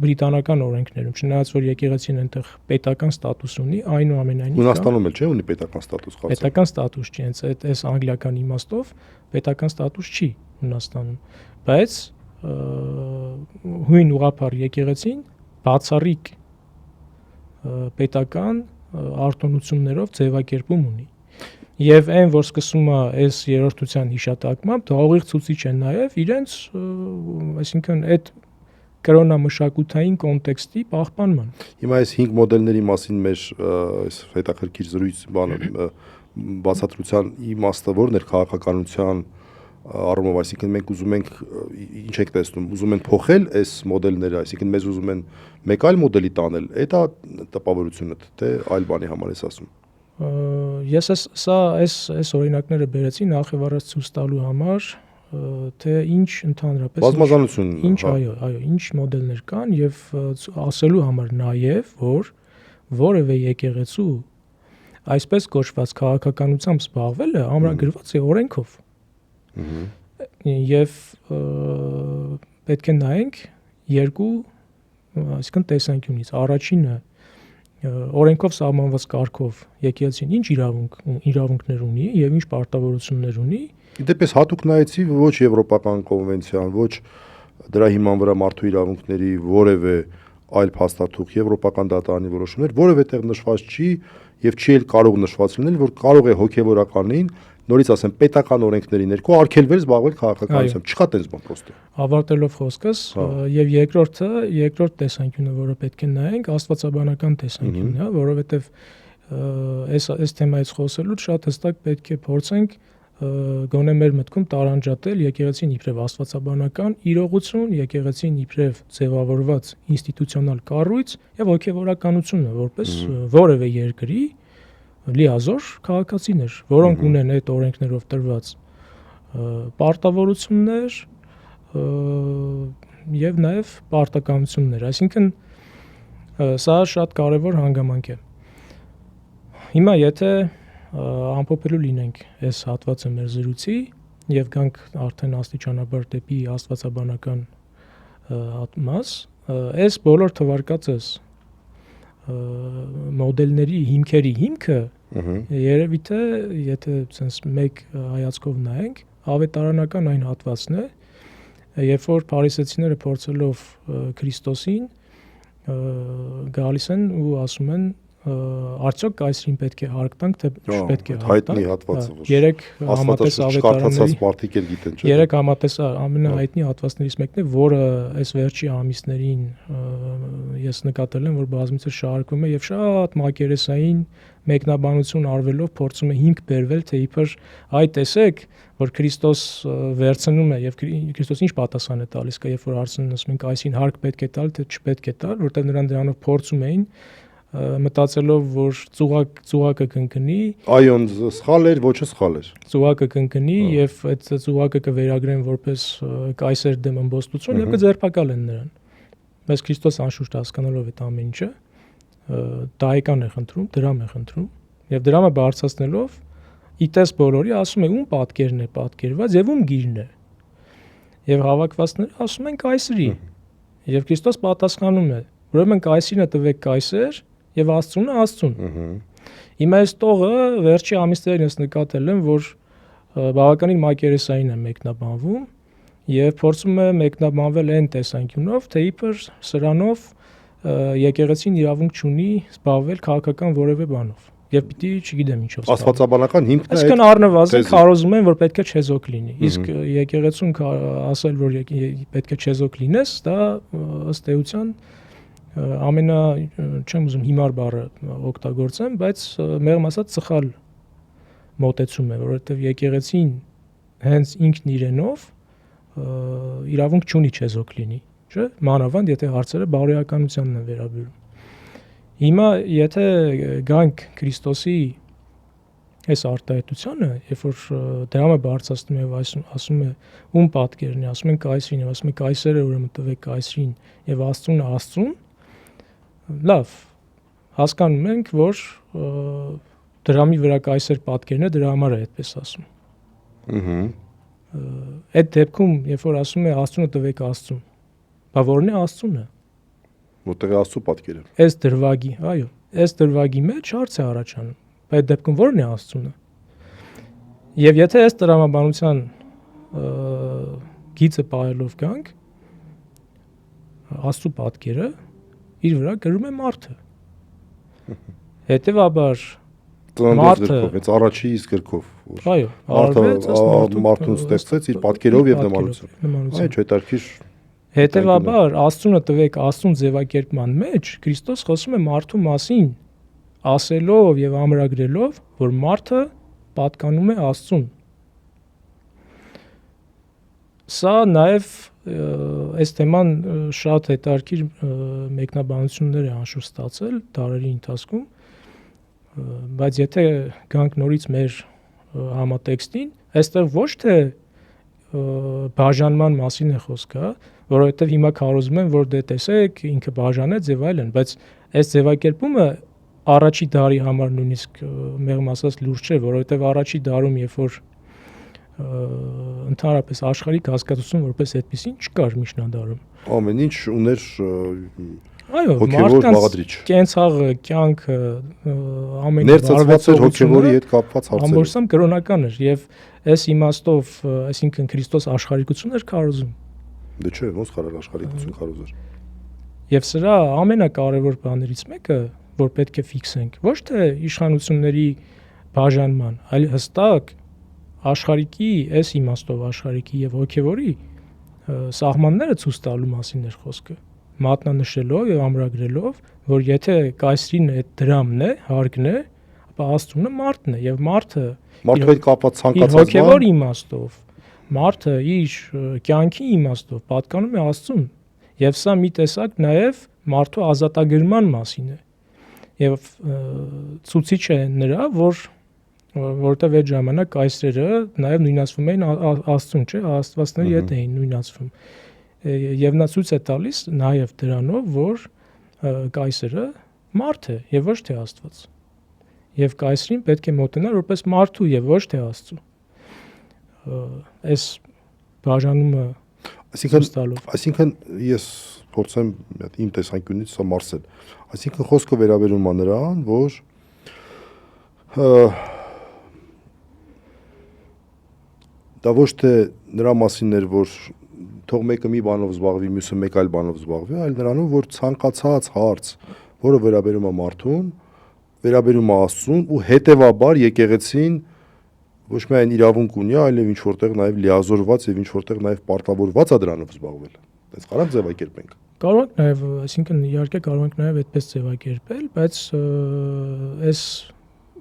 բրիտանական օրենքներում, չնայած որ եկեղեցին այնտեղ պետական ստատուս ունի, այնուամենայնիվ Հունաստանում էլ չէ ունի պետական ստատուս խաղացել։ Պետական ստատուս չի, հենց այս անգլիական իմաստով պետական ստատուս չի Հունաստանում, բայց հույն ուղղափառ եկեղեցին բացառիկ պետական արտոնություններով ձևակերպում ունի։ Եվ այն, որ սկսում է այս երրորդության հիշատակմամբ, դա ուղիղ ցուցիչ է նաև իրենց, այսինքն այդ կրոնամշակութային կոնտեքստի պահպանման։ Հիմա այս 5 մոդելների մասին մեր այս հետաքրքիր զրույց բացատրության իմաստը որն էր քաղաքականության առումով, այսինքն մենք ուզում ենք ինչ ենք տեսնում, ուզում են փոխել այս մոդելները, այսինքն մեզ ուզում են մեկ այլ մոդելի տանել, դա տպավորությունը թե այլ բանի համար ես ասում։ Ես այս օրինակները բերեցի նախ եւ առաջ ցույց տալու համար, թե ինչ ընդհանրապես բազմազանություն, այո, ինչ մոդելներ կան եւ ասելու համար նաեւ, որ որևէ եկեղեցու այսպես կոչված քաղաքականությամբ զբաղվելը ամրագրված է օրենքով։ Եվ պետք է նայենք երկու, այսինքն տեսանկյունից։ Առաջինը օրենքով սահմանված կարգով եկեղեցին ինչ իրավունքներ ունի եւ ինչ պարտավորություններ ունի։ Դեպս հատուկ նայեցի ոչ եվրոպական կոնվենցիան, ոչ դրա հիման վրա մարդու իրավունքների որևէ այլ փաստաթուղթ, եվրոպական դատարանի որոշումներ որևէ տեղ նշված չի եւ չի էլ կարող նշված լինել, որ կարող է հոգեվորականին նորից ասեմ պետական օրենքների ներքո արգելվել զբաղվել քաղաքականությամբ, չկա տես բան պրոստը։ Ավարտելով խոսքս, եւ երկրորդ տեսանկյունը, որը պետք է նայենք, աստվածաբանական տեսանկյունն է, որովհետեւ այս թեմայից խոսելուց շատ հստակ պետք է փորձենք գոնե մեր մտքում տարանջատել եկեղեցին իբրև աստվածաբանական իրողություն, եկեղեցին իբրև ձևավորված ինստիտուցիոնալ կառույց եւ հոգեվորականությունը որպես որևէ երկրի լիազոր քաղաքացիներ, որոնք ունեն այդ օրենքներով տրված պարտավորություններ եւ նաեւ պարտականություններ, այսինքն սա շատ կարեւոր հանգամանք է։ Հիմա եթե ամփոփելու լինենք այս հատվածը մեր զրույցի եւ գանք արդեն աստիճանաբար դեպի աստվածաբանական մաս, այս բոլոր թվարկածս մոդելների հիմքերի հիմքը երևի թե եթե sense մեկ հայացքով նայենք, ավետարանական այն հատվածն է, երբ որ փարիսեցիները փորձելով Քրիստոսին գալիս են ու ասում են արդյոք կայսրին պետք է հարկ տանք, թե չպետք է հարկ տանք։ Երեք համատես ավետարանների երեք համատես ամենահայտնի հատվածներից մեկն է, որը այս վերջի ամիսներին ես նկատել եմ, որ բազմիցս շարարկվում է եւ շատ մակերեսային մեկնաբանություն արվելով փորձում է հիմք բերվել, թե իբր այ տեսեք, որ Քրիստոս վերցնում է եւ Քրիստոսը ինչ պատասխան է տալիս, երբ որ հարցնում են կայսրին հարկ պետք է տալ, թե չպետք է տալ, որտեղ նրան դրանով փորձում էին մտածելով, որ ծուղակը կընկնի, այոն սխալ էր, ոչը սխալ էր։ Ծուղակը կընկնի եւ այդ ծուղակը կվերագրեն որպես կայսեր դեմ ըմբոստություն եւ կձերբակալեն նրան։ Բայց Քրիստոս անշուշտ հասկանալով այդ ամեն ինչը դայեկան է խնդրում, դրամ է խնդրում եւ դրամը բարձրացնելով իտես բոլորի ասում է ում պատկերն է պատկերված եւ ում գիրն է։ Եվ հավաքվածները ասում են կայսրի։ Եվ Քրիստոս պատասխանում է. ուրեմն կայսրինը տվեք կայսեր եւ Աստծունը Աստծուն։ Հիմա այս տողը վերջի ամիսներին ես նկատել եմ, որ բավականին մակերեսային է մեկնաբանվում եւ փորձում է մեկնաբանվել այն տեսանկյունով, թե իբր սրանով եկեղեցին իրավունք չունի զբաղվել քաղաքական որևէ բանով։ Եվ պիտի, չգիտեմ ինչով զբաղվել։ Աստվածաբանական հիմքն է։ Այսինքն առնվազն քարոզում են, որ պետք է չեզոք լինի։ Իսկ եկեղեցուն ասել, որ պետք է չեզոք լինես, դա ըստ էության չեմ ուզում հիմար բառը օգտագործեմ, բայց մեղմ ասած սխալ մոտեցում է, որովհետև եկեղեցին հենց ինքն իրենով իրավունք չունի չեզոք լինի, չէ՞, մանավանդ եթե հարցերը բարոյականությանն են վերաբերում։ Հիմա եթե գանք Քրիստոսի այս արտահայտությանը, երբ որ դրամը բարձրացնում է եւ ասում է ում պատկերն է, ասում են կայսրին, եւ ասում է կայսերը ուրեմն տվեք կայսրին եւ Աստծուն Աստծուն, լավ, հասկանում ենք, որ դրամի վրա կայսեր պատկերն է, դրա համար է այդպես ասում։ Այդ դեպքում, երբ որ ասում է Աստծունը տվեք Աստծուն, բա որն է Աստծունը։ Որտեղ է Աստծո պատկերը։ Այս դրվագի, այո, այս դրվագի մեջ հարց է առաջանում։ Այդ դեպքում ո՞րն է Աստծունը։ Եվ եթե այս տրամաբանության գիծը պահելով գանք, Աստծո պատկերը իր վրա գրում է մարդը։ Հետևաբար Ծննդոց գրքով, հենց առաջի իսկ գրքով։ Այո, մարդուն ստեղծեց իր պատկերով եւ նմանությամբ։ Այո, հետարքիր։ Հետևաբար Աստծունը տվեք Աստծուն ձևակերպման մեջ Քրիստոս խոսում է մարդու մասին, ասելով եւ ամրագրելով, որ մարդը պատկանում է Աստծուն։ Սա նաեւ այս թեման շատ հետարքիր մեկնաբանություններ է անշուշտ ստացել դարերի ընթացքում, բայց եթե գանք նորից մեր համատեքստին, այստեղ ոչ թե բաժանման մասին է խոսքը, որովհետև հիմա քարոզում են, որ դե տեսեք, ինքը բաժանեց եւ այլն, բայց այս ձևակերպումը առաջի դարի համար նույնիսկ մեղմ ասած լուրջ չէ, որովհետև առաջի դարում, երբ որ ընդհանրապես աշխարհիկ հասկացություն որպես այդպեսին չկար միջնադարում։ Ամեն ինչ ուներ այո, հոգևոր բաղադրիչ։ Կենցաղը, կյանքը, ամեն ինչ ներծծված էր հոգևորի հետ կապված հարցերով։ Ամբողջությամբ կրոնական էր եւ այս իմաստով, այսինքն Քրիստոս աշխարհիկություն էր քարոզում։ Դե չէ, ոնց կարել աշխարհիկություն քարոզել։ Եվ սրա ամենակարևոր բաներից մեկը, որ պետք է ֆիքսենք, ոչ թե իշխանությունների բաժանման, այլ հստակ աշխարհիկի, այս իմաստով աշխարհիկի եւ հոգևորի սահմանները ցույց տալու մասին էր խոսքը, մատնանշելով եւ ամրագրելով, որ եթե կայսրին այդ դրամն է, հարկն է, ապա Աստծունը մարդն է եւ մարդը հետ կապված ցանկացած բան հոգևոր իմաստով, մարդը իր կյանքի իմաստով պատկանում է Աստծուն եւ սա մի տեսակ նաեւ մարդու ազատագրման մասին է եւ ցուցիչ է նրա, որտեղ այդ ժամանակ կայսրերը նաև նույնացվում էին Աստծուն, չէ, աստվածների հետ էին նույնացվում։ Եվ նա ցույց է տալիս նաև դրանով, որ կայսրը մարդ է եւ ոչ թե Աստված։ Եվ կայսրին պետք է մոտենալ որպես մարդու եւ ոչ թե Աստծու։ Այս բաժանումը այսինքն ես փորձեմ իմ տեսանկյունից սա մարսել։ Այսինքն խոսքը վերաբերում է նրան, որ դա ոչ թե նրա մասին էր, որ թող մեկը մի բանով զբաղվի, մյուսը մեկ այլ բանով զբաղվի, այլ նրանով, որ ցանկացած հարց, որը վերաբերում է մարդուն, վերաբերում է Աստծուն ու հետևաբար եկեղեցին ոչ միայն իրավունք ունի, այլև ինչ որտեղ նաև լիազորված եւ ինչ որտեղ նաև պարտավորված է դրանով զբաղվել։ Դες կարանք ձևակերպենք։ Կարող ենք նաև, այսինքն իհարկե կարող ենք նաև այդպես ձևակերպել, բայց այս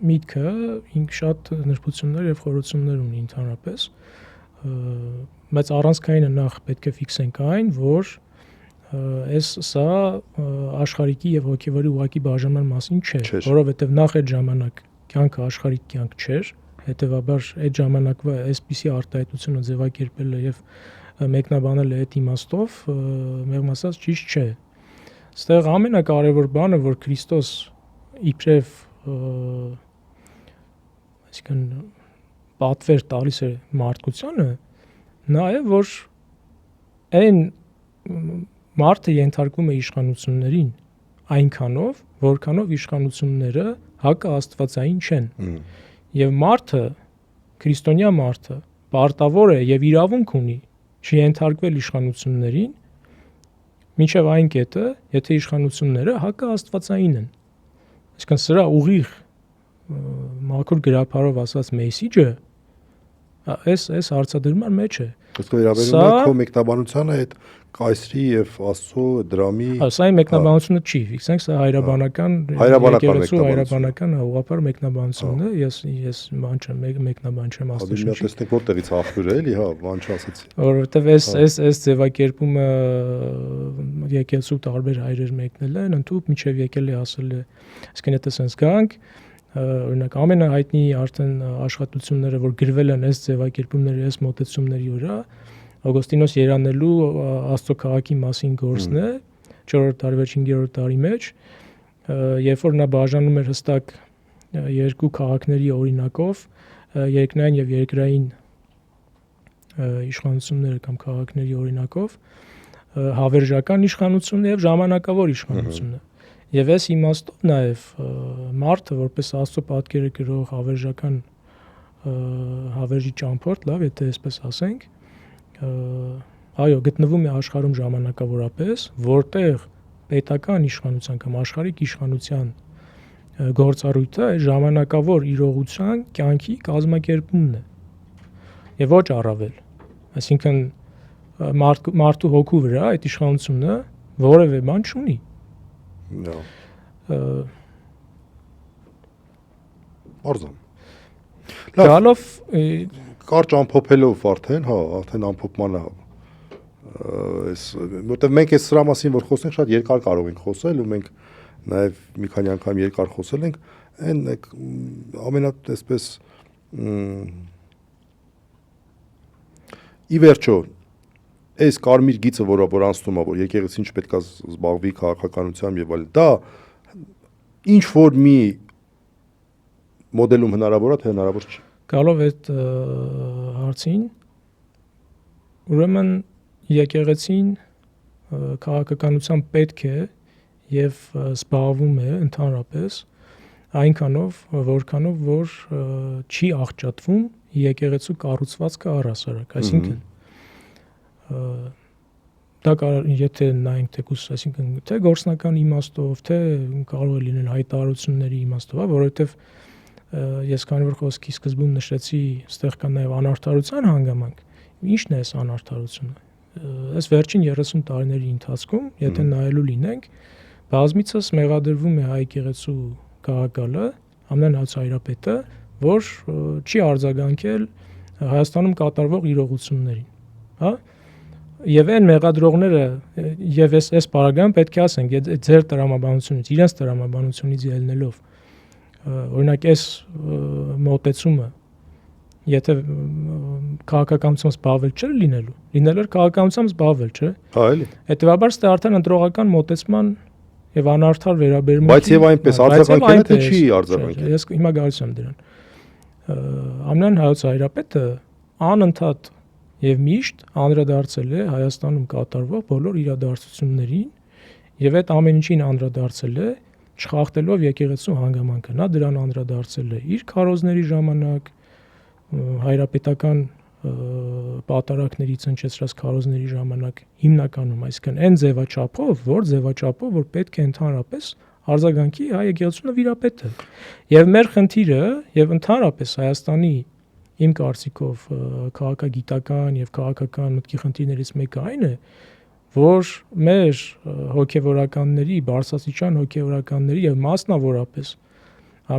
միտքը ինք շատ նրբություններ եւ խորություններ ունի ընդհանրապես, բայց առանցքայինը նախ պետք է ֆիքսենք այն, որ սա աշխարհիկի եւ հոգեվորի ուղակի բաժանման մասին չէ, որովհետեւ նախ այդ ժամանակ կյանքը աշխարհիկ կյանք չէր, հետեւաբար այդ ժամանակվա այսպիսի արտահայտությունը ձևակերպելը եւ մեկնաբանել այդ իմաստով մեղմ ասած ճիշտ չէ։ Այստեղ ամենակարևոր բանը, որ Քրիստոս իբրև այսինքն պատվեր տալիս է մարդկությանը, նա է, որ այն մարդը ենթարկվում է իշխանություններին այնքանով, որքանով իշխանությունները հակաաստվածային չեն։ Եվ մարդը, քրիստոնյա մարդը, պարտավոր է եւ իրավունք ունի չենթարկվել իշխանություններին, մինչև այն կետը, եթե իշխանությունները հակաաստվածային են։ Այսինքն սրա ուղիղ մաքուր գրափարով ասած մեսիջը այս հարցադրման մեջ է։ Իսկ վերաբերում է քո մեկնաբանությանը այդ կայսրի եւ Աստծո դրամի։ Սա այն մեկնաբանությունը չի, ֆիքսենք, սա հայրաբանական ուղղափառ մեկնաբանությունն է, ես բան չեմ, մեկնաբան չեմ Աստծո։ Դե տեսնենք որտեղից աղբյուր է, էլի, հա, բան չասեցի։ Որովհետեւ այս ձևակերպումը եկեղեցու տարբեր հայրեր մեկնել են, ընդհանուր միջև եկել է ասել է, այսինքն եթե sense գանք, օրինակ ամենահայտնի արդեն աշխատությունները, որ գրվել են այս ձևակերպումների, այս մոտեցումների վրա, Օգոստինոս Երանելու Աստծո քաղաքի մասին գործն է 4-րդ դարի վերջին 5-րդ դարի մեջ, երբ որ նա բաժանում էր հստակ երկու քաղաքների օրինակով, երկնային եւ երկրային իշխանությունները կամ քաղաքների օրինակով, հավերժական իշխանությունը եւ ժամանակավոր իշխանությունը։ Եվ այս իմաստով նաեւ մարդը որպես Աստծո պատկերը գրող հավերժական հավերժի ճամփորդ, լավ, եթե այսպես ասենք, այո, գտնվում է աշխարհում ժամանակավորապես, որտեղ պետական իշխանության կամ աշխարհիկ իշխանության գործառույթը այս ժամանակավոր իրողության կյանքի կազմակերպումն է եւ ոչ առավել, այսինքն մարդու հոգու վրա այդ իշխանությունը որևէ բան չունի։ Բարձր։ Գալով կարճ ամփոփելով արդեն ամփոփմանը այս որտեղ մենք այս սրա մասին որ խոսենք շատ երկար կարող ենք խոսել ու մենք նաև մի քանի անգամ երկար խոսել ենք այն ամենատեսպես ի վերջո այս կարմիր գիծը որ անցնում է որ եկեղեցին չպետք է զբաղվի քաղաքականությամբ եւ այլն դա ինչ որ մի մոդելում հնարավոր է թե հնարավոր չի գալով այդ հարցին ուրեմն եկեղեցին քաղաքականությամբ պետք է եւ զբաղվում է ընդհանրապես այնքանով որքանով որ չի աղճատվում եկեղեցու կառուցվածքը առհասարակ այսինքն դա եթե նայենք թեկուս այսինքն թե գործնական իմաստով թե կարող է լինել հայտարարությունների իմաստով որովհետեւ ես քանի որ խոսքի սկզբում նշեցի այստեղ կա նաեւ անարդարության հանգամանք ինչն է այս անարդարությունը այս վերջին 30 տարիների ընթացքում եթե նայելու լինենք բազմիցս մեղադրվում է հայ եկեղեցու քաղաքալը Ամենայն հայրապետը որ չի արձագանքել Հայաստանում կատարվող իրողություններին հա եւ այն մեղադրողները եւ այս պարագայում պետք է ասենք ձեր տրամաբանությունից իրենց տրամաբանությունից ելնելով օրինակ այս մոտեցումը եթե քաղաքականությամբ զբաղվել չէր լինելու էր քաղաքականությամբ զբաղվել չէ հա էլի հետեւաբար ստե արդեն ընտրողական մոտեցման եւ անարդար վերաբերմունքի բայց եւ այնպես արձագանքել թե չի արձագանքել ես հիմա գալիս եմ դրան Ամենայն հայոց հայրապետը անընդհատ եւ միշտ անդրադարձել է Հայաստանում կատարվող բոլոր իրադարձություններին եւ այդ ամեն ինչին անդրադարձել է չխախտելով եկեղեցու հանգամանքը նա դրան անդրադարձել է իր քարոզների ժամանակ հայրապետական պատարակներից հնչեցրած քարոզների ժամանակ հիմնականում այսինքն այն ձևաչափով որ պետք է ընդհանրապես արձագանքի հայ եկեղեցու վիրապետը եւ մեր խնդիրը եւ ընդհանրապես Հայաստանի իմ կարծիքով քաղաքագիտական եւ քաղաքական մտքի խնդիրներից մեկը այն է որ մեր հոգեվորականների բարձրաստիճան հոգեվորականների եւ մասնավորապես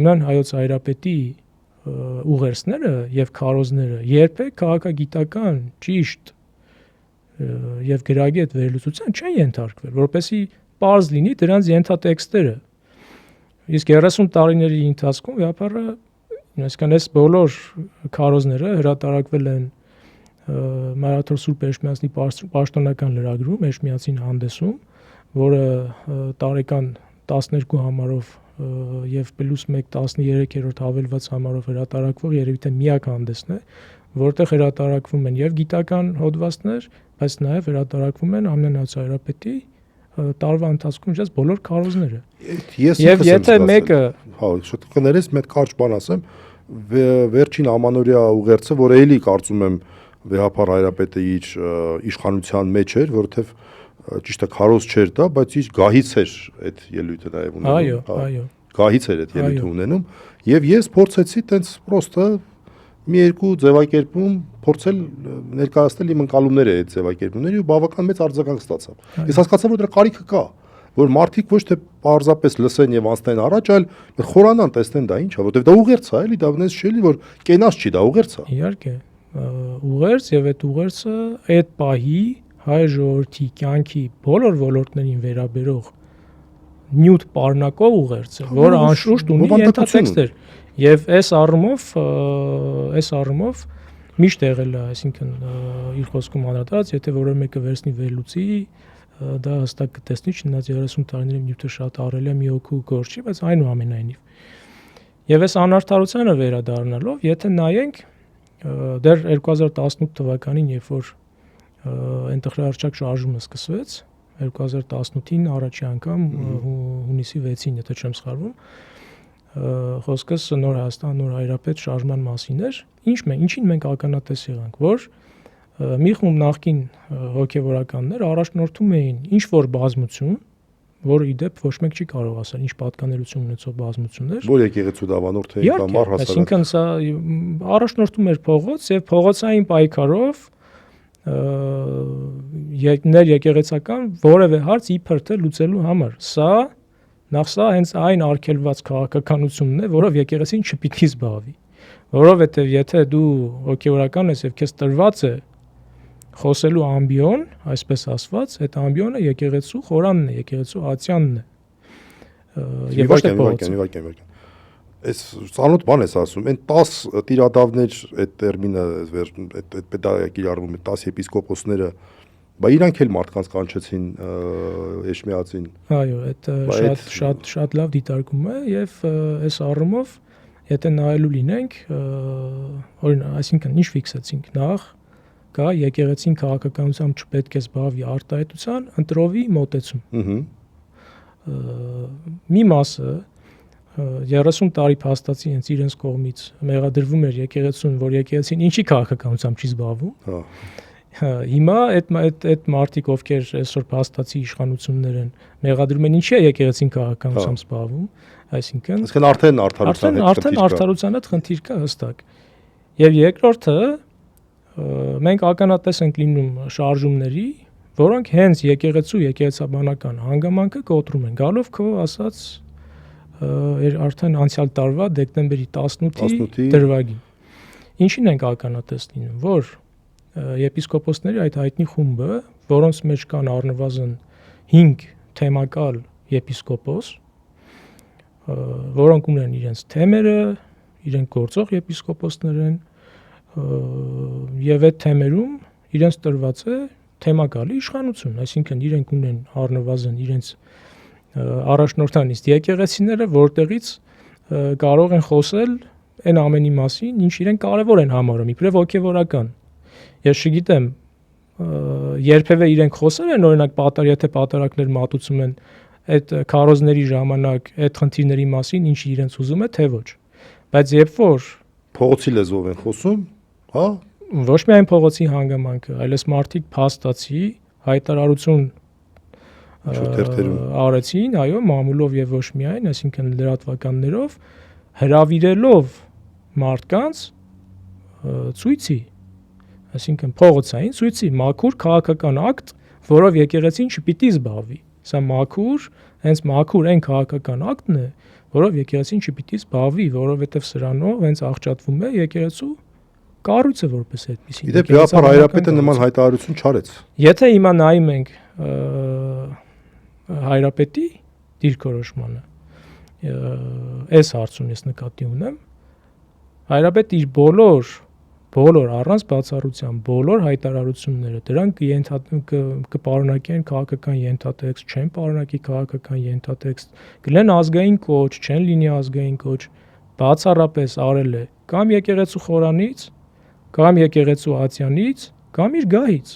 ամենայն հայոց հայրապետի ուղերձները եւ քարոզները երբեք քաղաքագիտական ճիշտ եւ գրագետ վերլուծության չեն ենթարկվել որպեսզի պարզ լինի դրանց ենթատեքստերը իսկ 30 տարիների ընթացքում վիապարը այսինքն այս բոլոր քարոզները հրատարակվել են Մարաթոր Սուրբ Էրմիածնի պաշտոնական լրագրում Էրմիածին հանդեսում որը տարեկան 12 համարով եւ +1 13-րդ հավելված համարով հրատարակվող երևի թե միակ հանդեսն է որտեղ հրատարակվում են եւ գիտական հոդվածներ բայց նաեւ հրատարակվում են ամենայն հայրապետի տարվա ընթացքում իջած բոլոր քարոզները եւ եթե մեկը հա շատ կներես մեկ կարճ բան ասեմ վերջին ամանորյա ուղերձը որ էլի կարծում եմ վեհապար հայրապետը իր իշխանության մեջ էր որովհետեւ ճիշտ է քարոզ չէր դա բայց իր գահից էր այդ ելույթը նաեւ ունենում այո գահից էր այդ ելույթը ունենում եւ ես փորձեցի տենց պրոստը մի երկու ձևակերպում փորձել ներկայացնել իմ ընկալումները այդ ձևակերպումների ու բավական մեծ արձագանք ստացա ես հասկացա որ դրա կարիքը կա որ մարդիկ ոչ թե պարզապես լսեն եւ անցնեն առաջ այլ խորանան տեսնեն դա ինչ է որովհետեւ դա ուղերձ է էլի դա վնես չէ որ կենաց չի դա ուղերձ է իհարկե ուղերձ եւ այդ ուղերձը այդ պահի հայ ժողովրդի կյանքի բոլոր ոլորտներին վերաբերող նյութ պարունակող ուղերձ է որ անշուշտ ունի ենթատեքստեր եւ այս առումով միշտ եղել է այսինքն իր խոսքում անդրադարձ եթե որևէ մեկը վերցնի վերլուծի դա հստակ կտեսնի չնայած 30 տարիների նյութը շատ առել է մի հոգու գործ չի բայց այնուամենայնիվ եւ այս անարդարությանը վերադառնալով եթե նայենք դեռ 2018 թվականին երբ որ այն տխրահարճակ շարժումը սկսվեց 2018-ին առաջի անգամ հունիսի 6-ին եթե չեմ սխալվում խոսքս նոր Հայաստան նոր հայրապետ շարժման մասին էր ինչին մենք ականատես եղանք որ մի խումբ նախկին հոգեվորականներ առաջնորդում էին ինչ որ բազմություն որը ի դեպ ոչ մեկ չի կարող ասել ինչ պատկանելություն ունեցող բազմություններ։ Որ եկեղեցու դավանորդ է կամ առհասարակ։ Այսինքն սա առաջնորդում էր փողոց եւ փողոցային պայքարով ներ եկեղեցական որևէ հարց իբր թե լուծելու համար։ Սա հենց այն արգելված քաղաքականությունն է, որով եկեղեցին չպիտի զբաղվի։ Որովհետեւ եթե դու հոգեորական ես եւ քեզ տրված է խոսելու ամբիոն, այսպես ասված, այդ ամբիոնը եկեղեցու խորանն է, եկեղեցու ատյանն է։ Եվ ոչ թե փողոցը։ Այս ցանոթ բան ես ասում, այն 10 տիրադավներ այդ տերմինը այդ պետագիր արվում է 10 եպիսկոպոսները, բա իրանք էլ մարդկանց կանչեցին Էշմիածին։ Այո, այդ շատ լավ դիտարկում է եւ այս առումով եթե նայելու լինենք, օրինակ, այսինքն ինչ ֆիքսեցինք նախ կա եկեղեցին քաղաքականությամբ չպետք է զբաղվի արտահայտության ընտրովի մոտեցում։ Մի մասը 30 տարի փաստացի հենց իրենց կողմից մեղադրվում էր եկեղեցուն, որ եկեղեցին ինչի քաղաքականությամբ չի զբաղվում։ Հիմա այդ մարդիկ, ովքեր այսօր փաստացի իշխանություններ են, մեղադրում են ինչի է եկեղեցին քաղաքականությամբ զբաղվում, այսինքն արդեն արդարության հետ խնդիր կա հստակ։ Եվ երկրորդը մենք ականատես ենք լինում շարժումների, որոնք հենց եկեղեցաբանական հանգամանքը կոտրում են, գալով քո ասած արդեն անցյալ տարվա դեկտեմբերի 18-ի դրվագին։ Ինչին ենք ականատես լինում, որ եպիսկոպոսների այդ հայտնի խումբը, որոնց մեջ կան առնվազն 5 թեմակալ եպիսկոպոս, որոնք ունեն իրենց թեմերը, իրենք գործող եպիսկոպոսներ են, եւ այդ թեմերում իրենց տրված է թեմակալի իշխանություն, այսինքն իրենք ունեն առնվազն իրենց առաջնորդանիստ եկեղեցիները, որտեղից կարող են խոսել այն ամենի մասին, ինչ իրենք կարևոր են համարում, իբրև հոգևորական։ Ես չգիտեմ, երբևէ իրենք խոսել են, օրինակ եթե պատարակներ մատուցում են այդ քարոզների ժամանակ այդ խնդիրների մասին, ինչ իրենց ուզում է, թե ոչ։ Բայց երբ որ փողոցի լեզվով են խոսում, հա, ոչ միայն փողոցի հանգամանքը, այլս մարդիկ փաստացի հայտարարություն արեցին, այո, մամուլով եւ ոչ միայն, այսինքն լրատվականներով հրավիրելով մարդկանց ցույցի, այսինքն փողոցային ցույցի, մաքուր քաղաքական ակտ, որով եկեղեցին չպիտի զբաղվի։ Սա հենց մաքուր այն քաղաքական ակտն է, որով եկեղեցին չպիտի զբաղվի, որովհետեւ սրանով հենց աղճատվում է եկեղեցու կառույցը որպես այդպեսին։ Իդեպ Եհափար հայրապետը նման հայտարարություն չարեց։ Եթե հիմա նայում ենք հայրապետի դիրքորոշմանը, այս հարցում ես նկատի ունեմ, հայրապետը իր բոլոր առանց բացառության բոլոր հայտարարությունները դրանք կպարունակեն քաղաքական ենթատեքստ, չեն պարունակի քաղաքական ենթատեքստ, կլինեն ազգային կոչ, չեն լինի ազգային կոչ, բացառապես արել է կամ եկեղեցու խորանից, կամ եկեղեցու ատյանից, կամ իր գահից։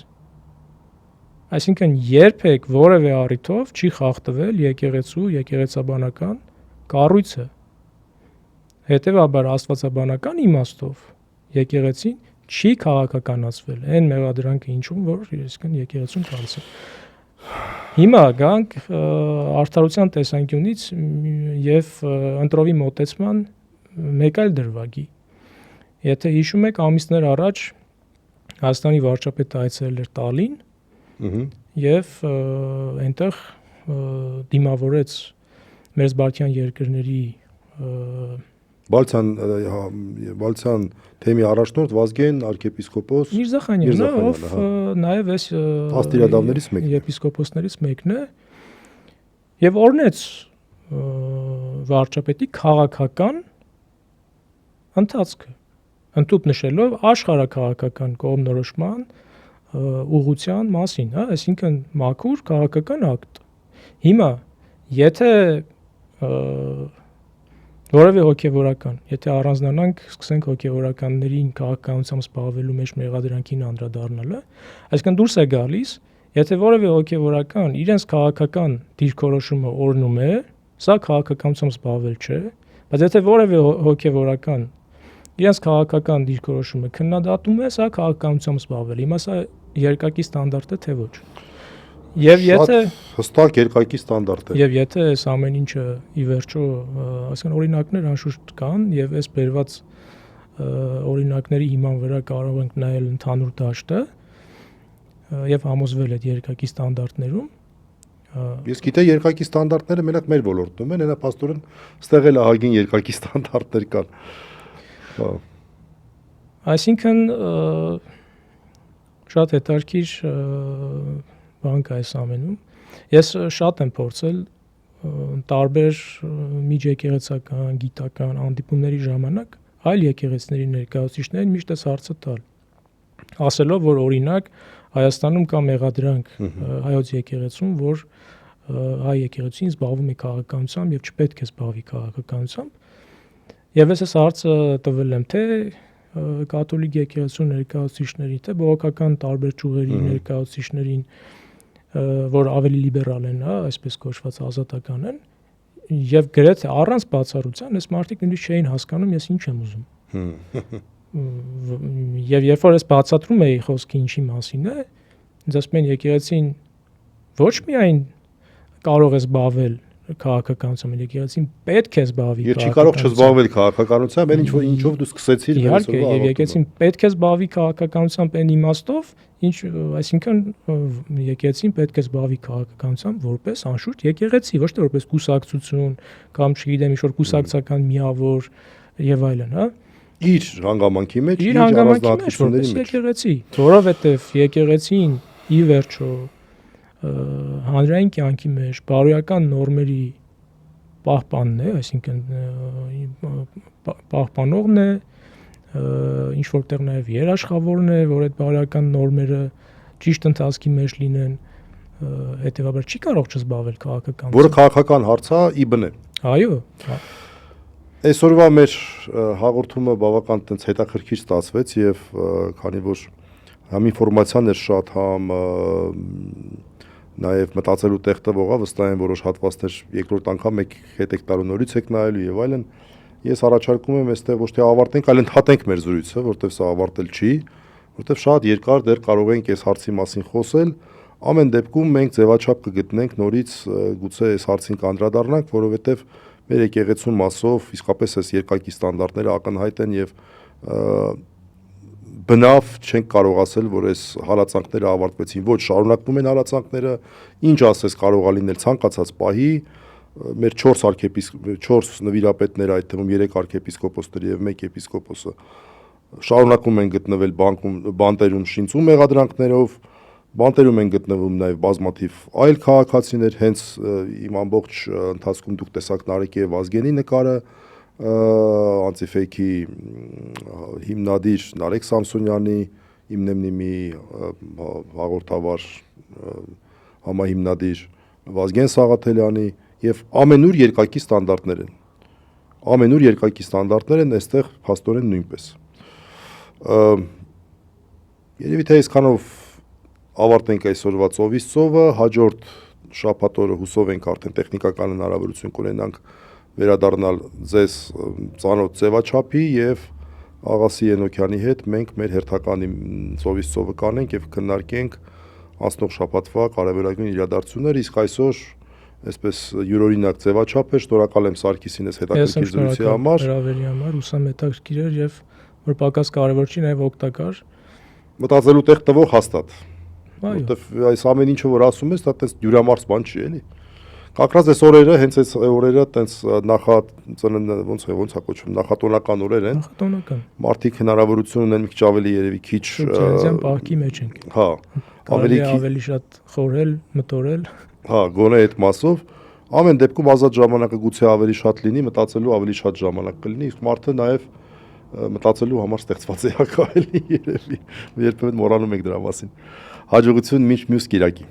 Այսինքն երբեք որևէ առիթով չի խախտվել եկեղեցաբանական կառույցը։ Հետևաբար աստվածաբանական իմաստով եկեղեցին չի քաղաքականացվել այն մեղադրանքը ինչում, որ եկեղեցուն տալիս է։ Հիմա գանք արդարության տեսանկյունից եւ ընտրովի մոտեցման մեկ այլ դրվագի։ Եթե հիշում եք, ամիսներ առաջ Հայաստանի վարչապետը այցելել էր Տալին եւ այնտեղ դիմավորեց մերձբալթյան երկրների Բալթյան թեմի առաջնորդ Վազգեն arczepiskopos Միրզախանյանը, ով նաեւ այս 10 տիրադավներից մեկն է, եպիսկոպոսներից մեկն է, եւ օրնեց վարչապետի քաղաքական ընթացքը, ընդհանուր նշելով աշխարհակաղակական կողմնորոշման ուղղության մասին, հա, այսինքն մաքուր քաղաքական ակտ։ Հիմա եթե որևէ հոգևորական, եթե առանձնանանք, սկսենք հոգևորականներին քաղաքականությամբ զբաղվելու մեջ մեղադրանքին անդրադառնալը, այսինքն դուրս է գալիս, եթե որևէ հոգևորական իրենց քաղաքական դիրքորոշումը օրնում է, սա քաղաքականությամբ զբաղվել չէ, բայց եթե որևէ հոգևորական իրենց քաղաքական դիրքորոշումը քննադատում է, սա քաղաքականությամբ զբաղվել։ Հիմա սա երկակի ստանդարտ է, թե ոչ։ Եվ եթե հստակ երկակի ստանդարտ է։ Եվ եթե այս ամեն ինչը ի վերջո, այսինքն օրինակներ անշուշտ կան եւ այս բերված օրինակների հիման վրա կարող ենք նայել ընդհանուր դաշտը եւ համոզվել այդ երկակի ստանդարտներում։ Ես գիտեի երկակի ստանդարտները մենակ մեր ոլորտում են, հենա փաստորեն ստեղ էլ ահագին երկակի ստանդարտներ կան։ Հա։ Այսինքն շատ հետաքրքիր բան կա այս ամենում։ Ես շատ եմ փորձել տարբեր միջեկեղեցական, գիտական հանդիպումների ժամանակ այլ եկեղեցիների ներկայացուցիչներին միշտ այս հարցը տալ։ Ասելով, որ օրինակ Հայաստանում կա մեղադրանք հայոց եկեղեցում, որ հայ եկեղեցին զբաղվում է քաղաքականությամբ եւ չպետք է զբաղվի քաղաքականությամբ։ Եվ ես այս հարցը տվել եմ թե կաթոլիկ եկեղեցու ներկայացուցիչների, թե բողոքական տարբեր ճյուղերի ներկայացուցիչներին, որ ավելի լիբերալ են, հա, այսպես կոչված ազատական են, եւ գրեթե առանց բացառության այս մարդիկ նույնիսկ չէին հասկանում ես ինչ եմ ուզում։ Եվ երբ որ ես բացատրում էի խոսքի ինչի մասին է, ինձ ասում են եկեղեցին ոչ միայն կարող է զբաղվել քաղաքականությամբ, եկեղեցին պետք է զբաղվի քաղաքականությամբ։ Եվ չի կարող չզբաղվել քաղաքականությամբ, այն ինչով դու սկսեցիր Իհարկե, եւ եկեղեցին պետք է զբաղվի քաղաքականությամբ այն իմաստով, ինչ, այսինքն եկեղեցին պետք է զբաղվի քաղաքականությամբ որպես անշուշտ եկեղեցի, ոչ թե որպես կուսակցություն կամ չգիտեմ ինչ-որ կուսակցական միավոր եւ այլն, հա։ Իր հանգամանքի մեջ, իր առանձնահատկությունների մեջ եկեղեցի, որովհետեւ եկեղեցին ի վերջո հանրային կյանքի մեջ բարոյական նորմերի պահպանն է, այսինքն պահպանողն է, ինչ որտեղ նաև երաշխավորն է, որ այդ բարոյական նորմերը ճիշտ ընթացքի մեջ լինեն, հետեւաբար չի կարող չզբաղվել քաղաքականությամբ։ Որը քաղաքական հարց է, ի բնե։ Այո։ Այսօրվա մեր հաղորդումը բավական տենց հետաքրքիր ստացվեց եւ քանի որ համ ինֆորմացիան էր շատ, համ նաև մտածելու տեղ տվող է, վստահ եմ որոշ հատվածներ երկրորդ անգամ եք հետ եք տալու նորից եք նայելու եւ այլն, ես առաջարկում եմ այստեղ ոչ թե ավարտենք, այլ ընդհատենք մեր զրույցը, որտեղ սա ավարտել չի, որտեղ շատ երկար դեռ կարող ենք այս հարցի մասին խոսել, ամեն դեպքում մենք ձևաչափ կգտնենք նորից գուցե այս հարցին կանդրադառնանք, որովհետեւ մեր եկեղեցու մասով իսկապես այս երկակի ստանդարտները ակնհայտ են եւ բնավ չենք կարող ասել, որ այս հալածանքները ավարտվեցին, ոչ շարունակվում են հալածանքները, ինչ ասես կարող է լինել ցանկացած պահի, մեր 4 նվիրապետներ, այդ թվում 3 arczepiskopos-ներ եւ 1 episkopos-ը շարունակում են գտնվել բանտերում շինծու մեղադրանքներով, բանտերում են գտնվում նաև բազմաթիվ այլ քաղաքացիներ, հենց իմ ամբողջ ընթացքում դուք տեսաք Նարեկի եւ Ազգենի նկարը, Անտիֆեյքի հիմնադիր Նարեկ Սամսոնյանի, իմ նեմնիմի հաղորդավար համահիմնադիր Վազգեն Սաղաթելյանի եւ ամենուր երկակի ստանդարտներ են։ Ամենուր երկակի ստանդարտներ են, այստեղ փաստորեն նույնպես։ Երևի թե այսքանով ավարտենք այսօրվա ծովից ծովը, հաջորդ շաբաթ օրը հուսով ենք արդեն տեխնիկական հնարավորություն կունենանք վերադառնալ ձեզ ծանոթ ձևաչափի եւ Աղասի Ենոքյանի հետ մենք մեր հերթական ծովից ծովը կանենք եւ քննարկենք անցնող շաբաթվա կարևորագույն իրադարձությունները, իսկ այսօր այսպես յուրօրինակ ձևաչափ է, շնորհակալ եմ Սարգիսին այս հետաքրքիր զրույցի համար։ Հրավերի համար, ուսամ հետաքրքիր էր եւ որ պակաս կարևոր չի նաեւ օգտակար։ Մտածելու տեղ տվող հաստատ։ Այո։ Որտեվ այս ամեն ինչը որ ասում ես, դա տես դյուրամարս բան չի, էլի։ Կակրած այս օրերը, հենց այս օրերը տենց ոնց է կոչվում, նախատոնական օրեր են։ Նախատոնական։ Մարդիկ հնարավորություն ունեն մի քիչ ավելի երևի քիչ Սոցիալիզм պահքի մեջ ենք։ Հա, ավելի շատ խորհել, մտորել։ Հա, գոնե այդ մասով ամեն դեպքում ազատ ժամանակը գուցե ավելի շատ լինի, մտածելու ավելի շատ ժամանակ կլինի, իսկ մարդը նաև մտածելու համար ստեղծված է հակա էլի երևի։ Երբեմն մոռանում ենք դրա մասին։ Հաջողություն մինչ մյուս կիրակի։